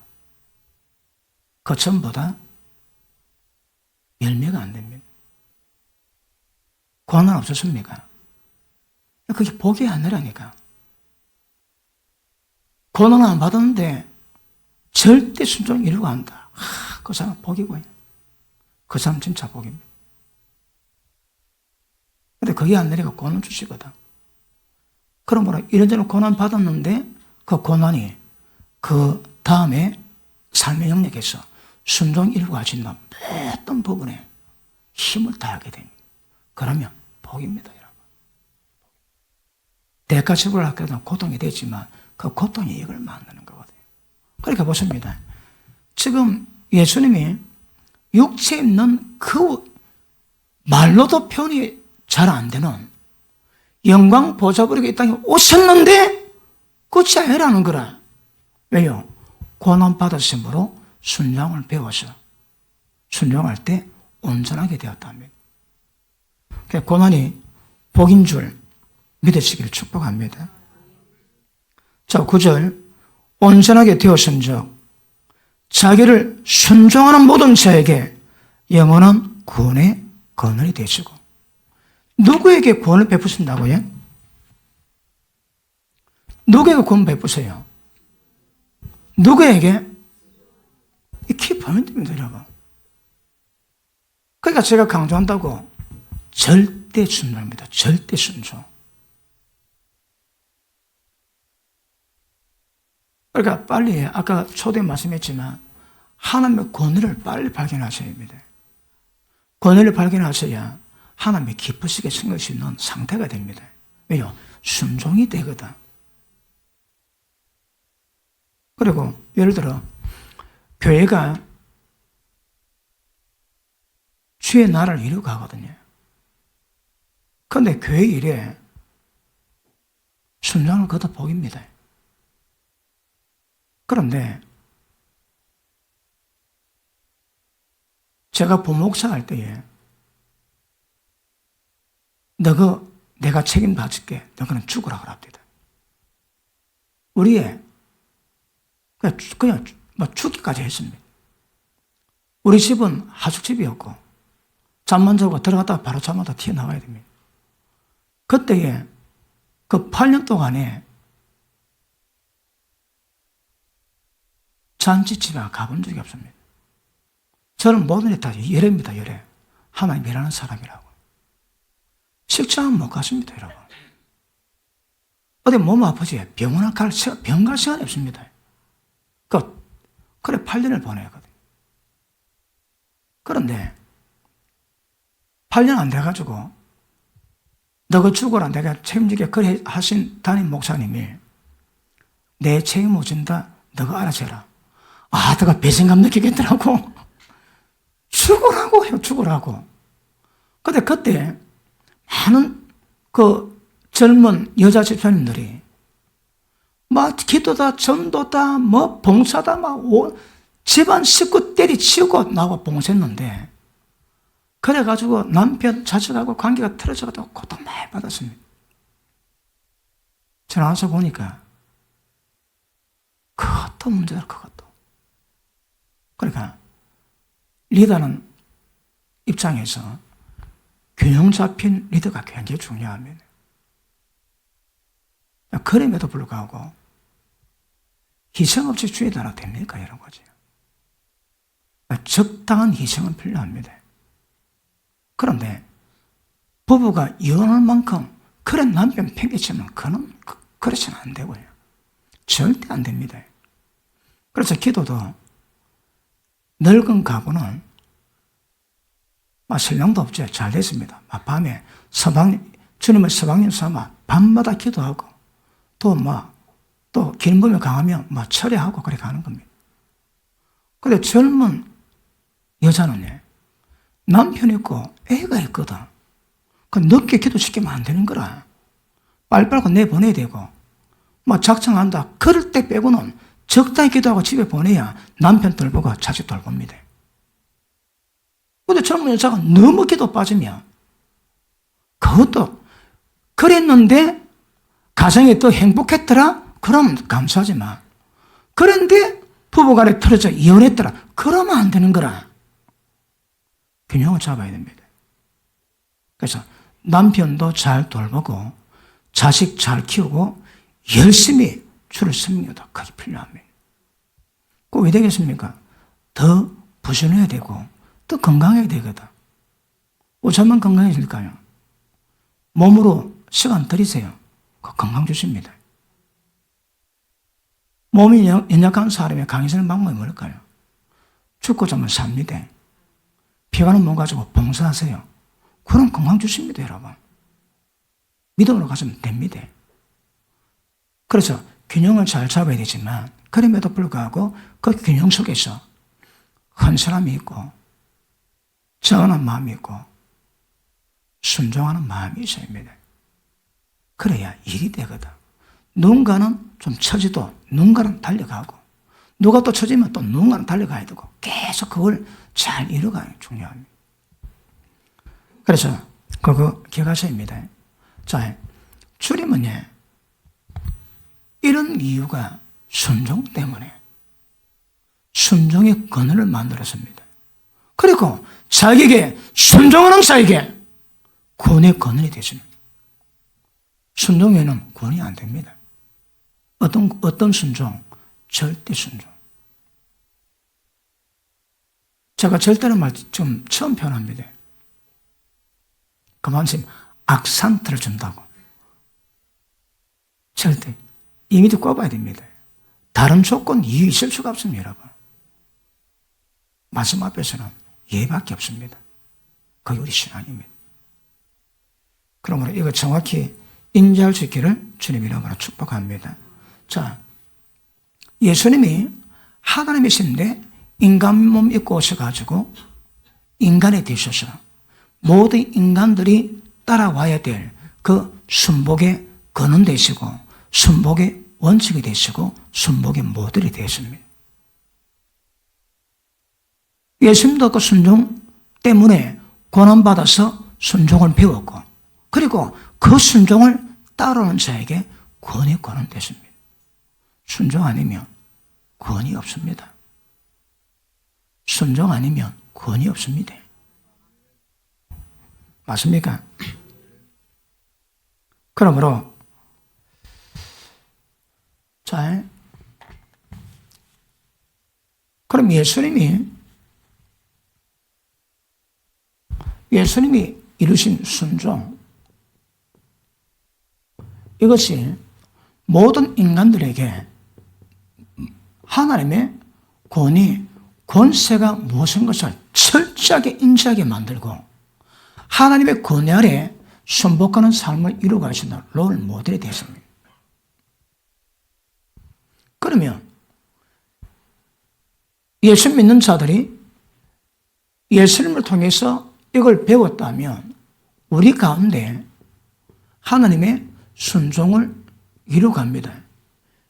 그 전보다 열매가 안 됩니다. 고난 없었습니까? 그게 복이 아니라니까. 고난 안 받았는데 절대 순종 이루고 한다. 그 사람 복이고요. 그 사람 진짜 복입니다. 근데 그게 안 내리고 고난 주시거든. 그러므로 이런저런 고난 받았는데 그 고난이 그 다음에 삶의 영역에서 순종 이루고 할 수 있는 어떤 부분에 힘을 다하게 됩니다. 그러면 복입니다, 여러분. 대가 지불을 하게 되면 고통이 되지만 그 고통이 이익을 만드는 거거든요. 그러니까 보십니다. 지금 예수님이 육체에 있는 그 말로도 표현이 잘 안 되는 영광 보좌버리고 이 땅에 오셨는데 그것이 아니라는 거라. 왜요? 고난받으심으로 순종을 배워서 순종할 때 온전하게 되었답니다. 고난이 복인 줄 믿으시길 축복합니다. 자, 9절. 온전하게 되었은즉 자기를 순종하는 모든 자에게 영원한 구원의 근원이 되시고. 누구에게 구원을 베푸신다고요? 누구에게 구원 베푸세요? 누구에게? 키 포인트입니다, 여러분. 그러니까 제가 강조한다고 절대 순종입니다. 절대 순종. 그러니까 빨리 아까 초대 말씀했지만 하나님의 권위를 빨리 발견하셔야 합니다. 권위를 발견하셔야 하나님이 기쁘시게 생길 수 있는 상태가 됩니다. 왜요? 순종이 되거든. 그리고 예를 들어 교회가 주의 나라를 이루고 가거든요. 그런데 교회 일에 순종을 거둬 복입니다. 그런데 제가 부목사 할 때에 내가 책임져줄게. 너는 죽으라 그럽니다. 우리의 그냥 죽기까지 했습니다. 우리 집은 하숙집이었고 잠만 자고 들어갔다가 바로 잠마다 튀어나와야 됩니다. 그때에 그 8년 동안에 잔치집에 가본 적이 없습니다. 저는 모든 게 다 열애입니다, 열애. 하나님 일하는 사람이라고. 식사는 못 갔습니다, 여러분. 어디 몸 아프지? 병원 갈 시간이 없습니다. 그래, 8년을 보내야 하거든요. 그런데, 8년 안 돼가지고, 너가 죽어라, 내가 책임지게 그래 하신 담임 목사님이, 내 책임 못 진다, 너가 알아서 해라. 너가 배신감 느끼겠더라고. 죽으라고 해요, 죽으라고. 근데 그때, 많은 젊은 여자 집사님들이 기도다, 전도다, 봉사다, 집안 식구 때리치우고 나하고 봉사했는데, 그래가지고 남편 자식하고 관계가 틀어져가지고 고통 많이 받았습니다. 저는 와서 보니까 그것도 문제다, 그것도. 그러니까 리더는 입장에서 균형 잡힌 리더가 굉장히 중요합니다. 그럼에도 불구하고 희생 없이 주의 나라 됩니까? 이런 거죠. 적당한 희생은 필요합니다. 그런데 부부가 이혼할 만큼 그런 남편 팽개치면 그는 그렇지는 안 되고요. 절대 안 됩니다. 그래서 기도도 늙은 가구는 신랑도 없죠. 잘 됐습니다. 밤에 주님을 서방님 삼아 밤마다 기도하고 또 기름부음이 강하면 철회하고 그렇게 하는 겁니다. 근데 젊은 여자는 남편 있고 애가 있거든. 늦게 기도시키면 안 되는 거라. 빨리빨리 내보내야 되고 작정한다. 그럴 때 빼고는 적당히 기도하고 집에 보내야 남편 돌보고 자식 돌봅니다. 근데 젊은 여자가 너무 기도 빠지면 그것도 그랬는데 가정이 더 행복했더라? 그럼 감사하지만 그런데 부부간에 틀어져 이혼했더라? 그러면 안 되는 거라. 균형을 잡아야 됩니다. 그래서 남편도 잘 돌보고 자식 잘 키우고 열심히 주를 섬기는 것도 크게 필요합니다. 꼭 왜 되겠습니까? 더 부지런해야 되고 더 건강해야 되거든. 어쩌면 건강해질까요? 몸으로 시간 들이세요. 그 건강 주십니다. 몸이 연약한 사람의 강해지는 방법이 뭘까요? 죽고 자면 삽니다. 피가는 몸 가지고 봉사하세요. 그럼 건강 주십니다, 여러분. 믿음으로 가시면 됩니다. 그래서 균형을 잘 잡아야 되지만 그럼에도 불구하고 그 균형 속에서 헌신함이 있고 정한 마음이 있고 순종하는 마음이 있어야 합니다. 그래야 일이 되거든. 누군가는 좀 처지도 누군가는 달려가고 누가 또 처지면 또 누군가는 달려가야 되고 계속 그걸 잘 이뤄가는 게 중요합니다. 그래서 그거 기억하셔야 합니다. 자, 주님은 이런 이유가 순종 때문에 순종의 근원을 만들었습니다. 그리고 자기에게 순종하는 자에게 구원의 근원이 되십니다. 순종 외에는 구원이 안 됩니다. 어떤 순종? 절대 순종. 제가 절대라는 말 좀 처음 표현합니다. 그만큼 악산트를 준다고. 절대. 이미도 꼽아야 됩니다. 다른 조건 이유 있을 수가 없습니다, 여러분. 말씀 앞에서는 예밖에 없습니다. 그게 우리 신앙입니다. 그러므로 이거 정확히 인지할 수 있기를 주님 이름으로 축복합니다. 자, 예수님이 하나님이신데 인간 몸 입고 오셔가지고 인간이 되셔서 모든 인간들이 따라와야 될 그 순복의 근원 되시고 순복의 원칙이 되시고 순복의 모델이 되셨습니다. 예수님도 그 순종 때문에 고난받아서 순종을 배웠고 그리고 그 순종을 따르는 자에게 구원이 권한됐습니다. 순종 아니면 구원이 없습니다. 순종 아니면 구원이 없습니다. 맞습니까? 그러므로 자, 그럼 예수님이 이루신 순종 이것이 모든 인간들에게 하나님의 권세가 무엇인 것을 철저하게 인지하게 만들고 하나님의 권위 아래 순복하는 삶을 이루어가시는 롤 모델이 되었습니다. 그러면 예수 믿는 자들이 예수님을 통해서 이걸 배웠다면 우리 가운데 하나님의 순종을 이루어갑니다.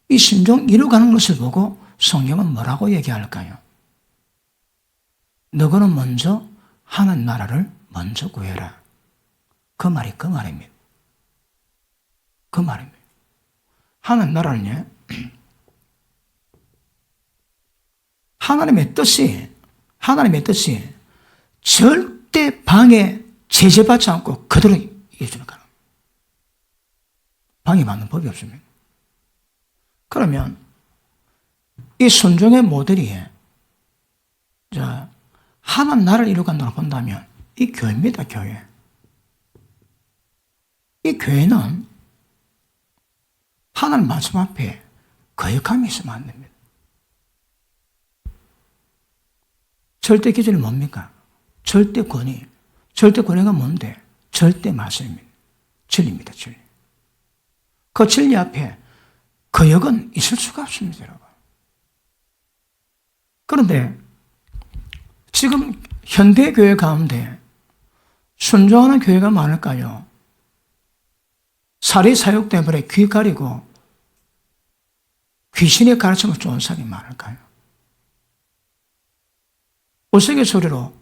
이 순종 이루어가는 것을 보고 성경은 뭐라고 얘기할까요? 너희는 먼저 하나님 나라를 먼저 구해라. 그 말입니다. 그 말입니다. 하나님 나라는요, 하나님의 뜻이 절대 방해, 제재받지 않고 그대로 이루어지는 거예요. 방해받는 법이 없습니다. 그러면 이 순종의 모델이 하나님 나라를 이루어간다고 본다면 이 교회입니다, 교회. 이 교회는 하나님 말씀 앞에 거역함이 있으면 안 됩니다. 절대 기준이 뭡니까? 절대 권위. 절대 권위가 뭔데? 절대 말씀입니다. 진리입니다, 진리. 그 진리 앞에 거역은 있을 수가 없습니다, 여러분. 그런데 지금 현대 교회 가운데 순종하는 교회가 많을까요? 사리 사욕 때문에 귀 가리고 귀신의 가르침을 쫓는 사람이 많을까요? 우스갯소리로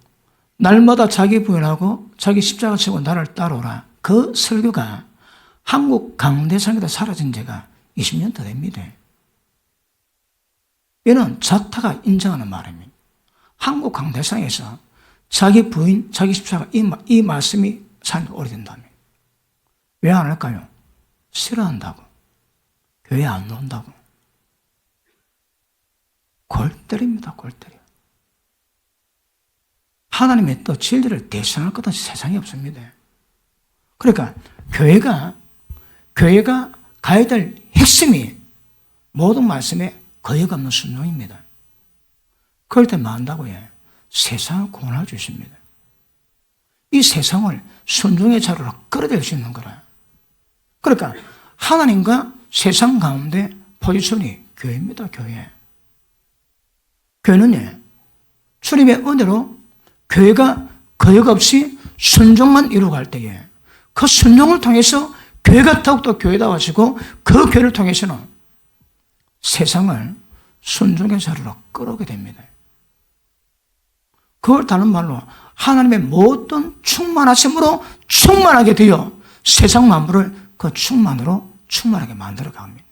날마다 자기 부인하고 자기 십자가 치고 나를 따라오라. 그 설교가 한국 강대상에다 사라진 지가 20년 더 됩니다. 이는 자타가 인정하는 말입니다. 한국 강대상에서 자기 부인, 자기 십자가 이 말씀이 산 오래된다면 왜 안 할까요? 싫어한다고. 교회 안 온다고. 골 때립니다. 골 때려. 하나님의 또 진리를 대신할 것은 세상에 없습니다. 그러니까 교회가 가야 될 핵심이 모든 말씀에 거역 없는 순종입니다. 그럴 때 뭐 한다고 해? 세상을 구원해 주십니다. 이 세상을 순종의 자료로 끌어들일 수 있는 거라. 그러니까 하나님과 세상 가운데 포지션이 교회입니다. 교회. 교회는요, 주님의 은혜로 교회가 거역 없이 순종만 이루어갈 때에 그 순종을 통해서 교회가 더욱더 교회다워지고 그 교회를 통해서는 세상을 순종의 자리로 끌어오게 됩니다. 그걸 다른 말로 하나님의 모든 충만하심으로 충만하게 되어 세상 만물을 그 충만으로 충만하게 만들어 갑니다.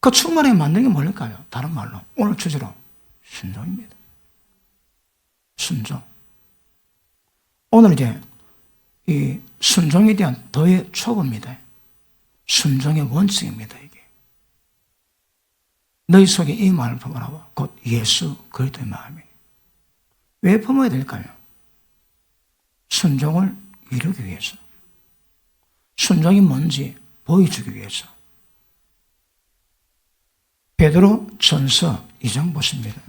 그 충만하게 만드는 게 뭘까요? 다른 말로 오늘 주제로 순종입니다. 순종. 오늘 이제 이 순종에 대한 더의 초보입니다. 순종의 원칙입니다. 이게 너희 속에 이 마음을 품으라. 곧 예수 그리스도의 마음이에요. 왜 품어야 될까요? 순종을 이루기 위해서. 순종이 뭔지 보여주기 위해서. 베드로 전서 2장 보십니다.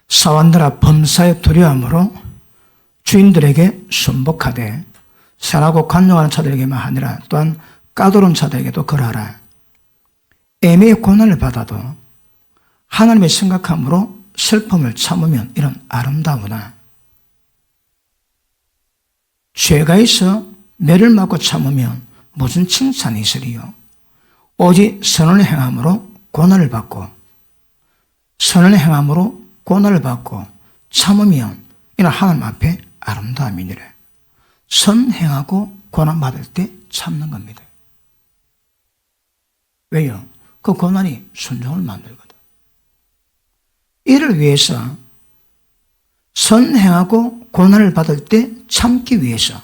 사원들아 범사의 두려움으로 주인들에게 순복하되 선하고 간용하는 자들에게만 하니라. 또한 까다로운 자들에게도 그러하라. 애매의 고난을 받아도 하나님의 생각함으로 슬픔을 참으면 이런 아름다우나 죄가 있어 매를 맞고 참으면 무슨 칭찬이 있으리요. 오직 선을 행함으로 고난을 받고 선을 행함으로 고난을 받고 참으면 이는 하나님 앞에 아름다움이니라. 선 행하고 고난 받을 때 참는 겁니다. 왜요? 그 고난이 순종을 만들거든. 이를 위해서 선 행하고 고난을 받을 때 참기 위해서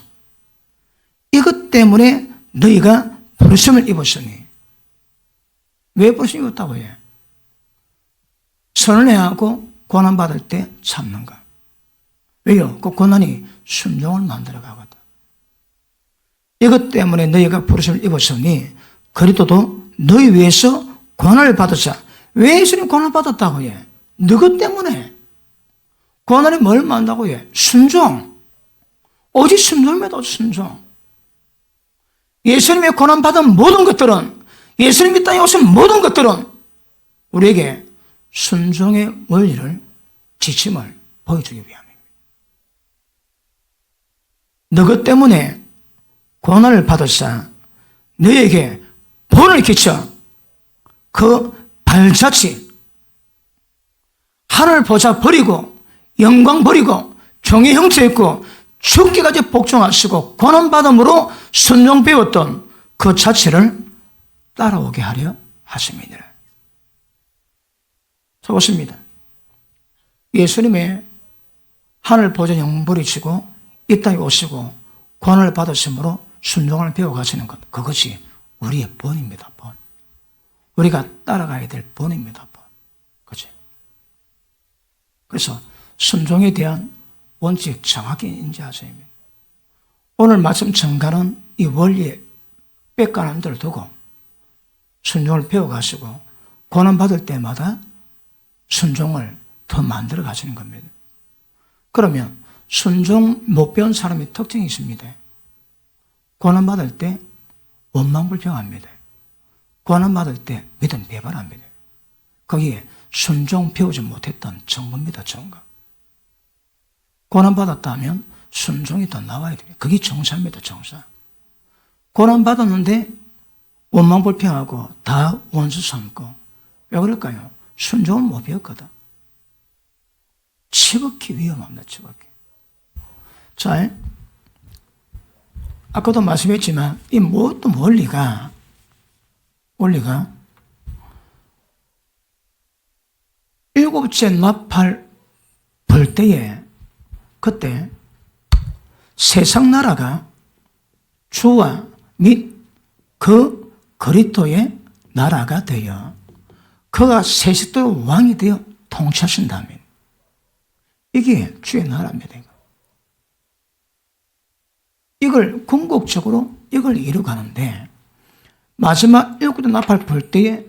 이것 때문에 너희가 부르심을 입었으니. 왜 부르심을 입었다고 해? 선을 행하고 고난받을 때 참는가? 왜요? 그 고난이 순종을 만들어 가거든. 이것 때문에 너희가 부르심을 입었으니 그리스도도 너희 위해서 고난을 받으사. 왜 예수님 고난을 받았다고 해? 너희 때문에. 고난이 뭘 만다고 해? 순종. 오직 순종입니다. 오직 순종. 예수님의 고난받은 모든 것들은, 예수님이 땅에 오신 모든 것들은 우리에게 순종의 원리를, 지침을 보여주기 위함입니다. 너희 때문에 고난을 받으사 너희에게 본을 끼쳐 그 발자취 하늘 보좌 버리고 영광 버리고 종의 형체 있고 죽기까지 복종하시고 고난받음으로 순종 배웠던 그 자체를 따라오게 하려 하심이니라. 자, 보십니다. 예수님의 하늘 보좌 영광 버리시고 이 땅에 오시고 고난을 받으심으로 순종을 배워가시는 것, 그것이 우리의 본입니다. 본. 우리가 따라가야 될 본입니다. 본. 그치? 그래서 순종에 대한 원칙 정확히 인지하셔야 합니다. 오늘 말씀 전가는 이 원리에 빽간한 데를 두고 순종을 배워가시고 고난받을 때마다 순종을 더 만들어 가시는 겁니다. 그러면 순종 못 배운 사람의 특징이 있습니다. 고난받을 때 원망불평합니다. 고난받을 때 믿음 배반합니다. 거기에 순종 배우지 못했던 증거입니다. 증거. 고난받았다면 순종이 더 나와야 됩니다. 그게 정사입니다. 정사. 고난받았는데 원망불평하고 다 원수 삼고 왜 그럴까요? 순종을 못 배웠거든. 지극히 위험합니다. 지극히. 자, 아까도 말씀했지만 이 모든 원리가 일곱째 나팔 불 때에 그때 세상 나라가 주와 및 그 그리스도의 나라가 되어 그가 세세토록 왕이 되어 통치하신다면 이게 주의 나라입니다. 이걸 궁극적으로 이걸 이루가는데 마지막 일곱째 나팔 불 때에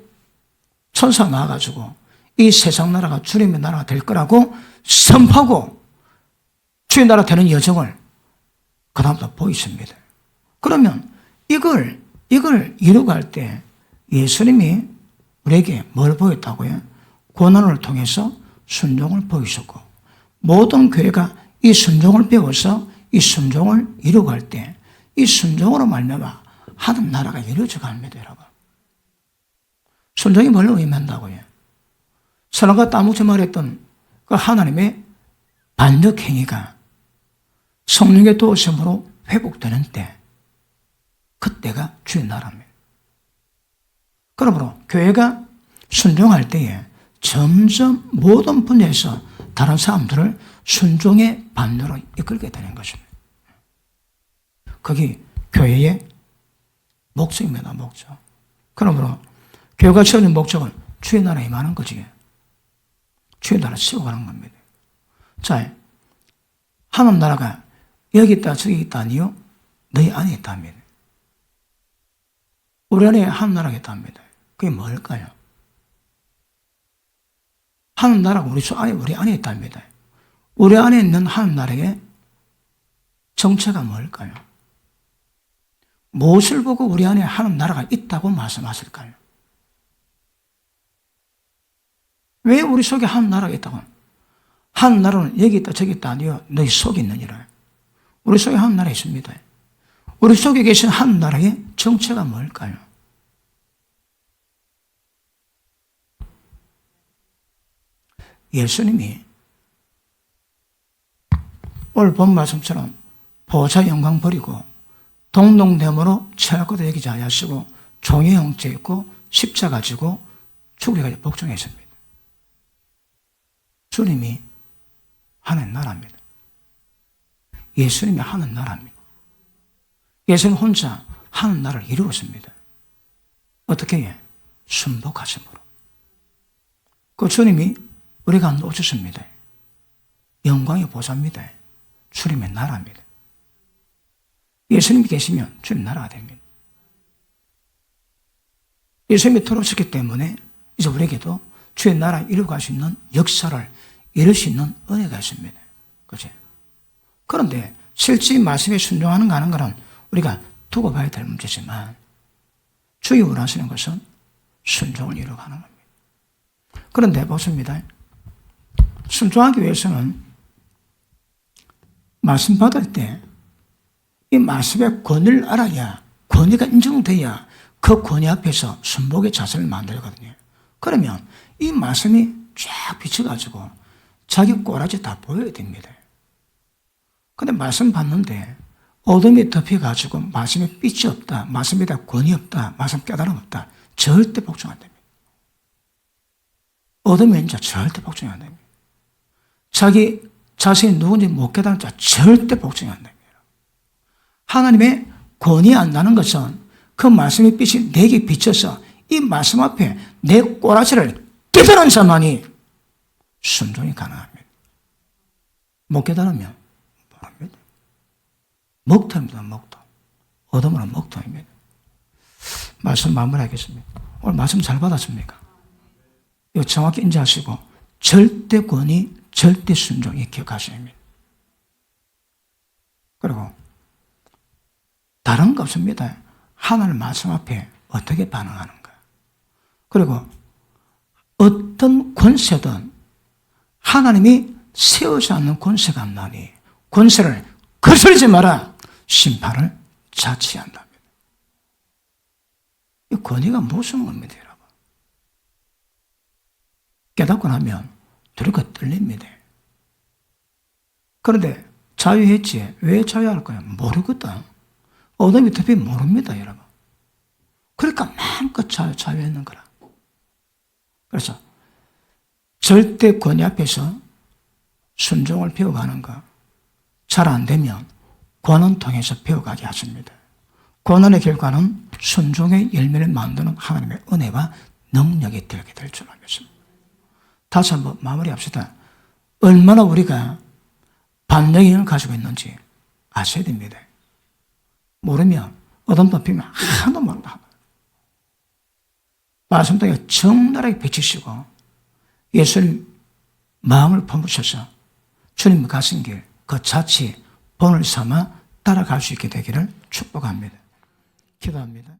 천사가 나와가지고 이 세상 나라가 주님의 나라가 될 거라고 선포하고 주의 나라 되는 여정을 그 다음부터 보이십니다. 그러면 이걸 이루갈 때 예수님이 우리에게 뭘 보였다고요? 고난을 통해서 순종을 보이셨고 모든 교회가 이 순종을 배워서 이 순종을 이루갈 때 이 순종으로 말미암아 하는 나라가 이루어져 갑니다. 여러분. 순종이 뭘 의미한다고요? 선악과 따먹지 말했던 그 하나님의 반역 행위가 성령의 도우심으로 회복되는 때 그때가 주의 나라입니다. 그러므로 교회가 순종할 때에 점점 모든 분야에서 다른 사람들을 순종의 반대로 이끌게 되는 것입니다. 그게 교회의 목적입니다. 목적. 그러므로 교회가 세우는 목적은 주의 나라에 임하는 거지. 주의 나라 세워가는 겁니다. 자, 하나님 나라가 여기 있다 저기 있다 아니요? 너희 안에 있답니다. 우리 안에 하나님 나라가 있답니다. 그게 뭘까요? 하나님 나라가 우리 안에 있답니다. 우리 안에 있는 하나님 나라의 정체가 뭘까요? 무엇을 보고 우리 안에 하나님 나라가 있다고 말씀하실까요? 왜 우리 속에 하나님 나라가 있다고? 하나님 나라는 여기 있다 저기 있다 아니요? 너희 속에 있느니라. 우리 속에 하나님 나라가 있습니다. 우리 속에 계신 하나님 나라의 정체가 뭘까요? 예수님이 오늘 본 말씀처럼 보좌 영광 버리고 동동대모로 체할 것도 여기지 아니하시고 종의 형체 있고 십자가 지고 죽으리까지 복종했습니다. 주님이 하나님 나라입니다. 예수님이 하나님 나라입니다. 예수님 혼자 하나님 나라를 이루었습니다. 어떻게 해? 순복하심으로. 그 주님이 우리 가운데 오셨습니다. 영광의 보좌입니다. 주님의 나라입니다. 예수님이 계시면 주님 나라가 됩니다. 예수님이 들어오셨기 때문에 이제 우리에게도 주의 나라 이루고 갈 수 있는 역사를 이룰 수 있는 은혜가 있습니다. 그죠? 그런데 실제 말씀에 순종하는 거 하는 것은 우리가 두고 봐야 될 문제지만 주의 원하시는 것은 순종을 이루고 가는 겁니다. 그런데 보십니다. 순종하기 위해서는 말씀 받을 때 이 말씀의 권위를 알아야 권위가 인정돼야 그 권위 앞에서 순복의 자세를 만들거든요. 그러면 이 말씀이 쫙 비춰가지고 자기 꼬라지 다 보여야 됩니다. 근데 말씀 받는데 어둠이 덮여가지고 말씀에 빛이 없다, 말씀에 대한 권위 없다, 말씀 깨달음 없다, 절대 복종 안 됩니다. 어둠의 인자 절대 복종이 안 됩니다. 자기 자신이 누군지 못 깨달은 자 절대 복종이 안 됩니다. 하나님의 권위 안다는 것은 그 말씀의 빛이 내게 비쳐서 이 말씀 앞에 내 꼬라지를 깨달은 자만이 순종이 가능합니다. 못 깨달으면 뭐합니다? 먹통입니다. 먹통. 어둠은 먹통입니다. 말씀 마무리하겠습니다. 오늘 말씀 잘 받았습니까? 이거 정확히 인지하시고 절대 권위, 절대 순종이 기억하셔야 합니다. 그리고 다른 거 없습니다. 하나님 말씀 앞에 어떻게 반응하는가. 그리고 어떤 권세든 하나님이 세우지 않는 권세가 없나니 권세를 거스르지 마라. 심판을 자치한답니다. 이 권위가 무슨 겁니다, 여러분? 깨닫고 나면 두렵고 떨립니다. 그런데 자유했지. 왜 자유할 거야? 모르거든. 어둠이 특히 모릅니다, 여러분. 그러니까 마음껏 자유했는 거라. 그래서 절대 권위 앞에서 순종을 배워가는 거. 잘 안 되면 권한 통해서 배워가게 하십니다. 권한의 결과는 순종의 열매를 만드는 하나님의 은혜와 능력이 되게 될 줄 알겠습니다. 다시 한번 마무리합시다. 얼마나 우리가 반영을 가지고 있는지 아셔야 됩니다. 모르면 어둠 덮이면 하나도 몰라. 말씀 통해 적나라하게 비치시고 예수님 마음을 품으셔서 주님 가신 길 그 자체 본을 삼아 따라갈 수 있게 되기를 축복합니다. 기도합니다.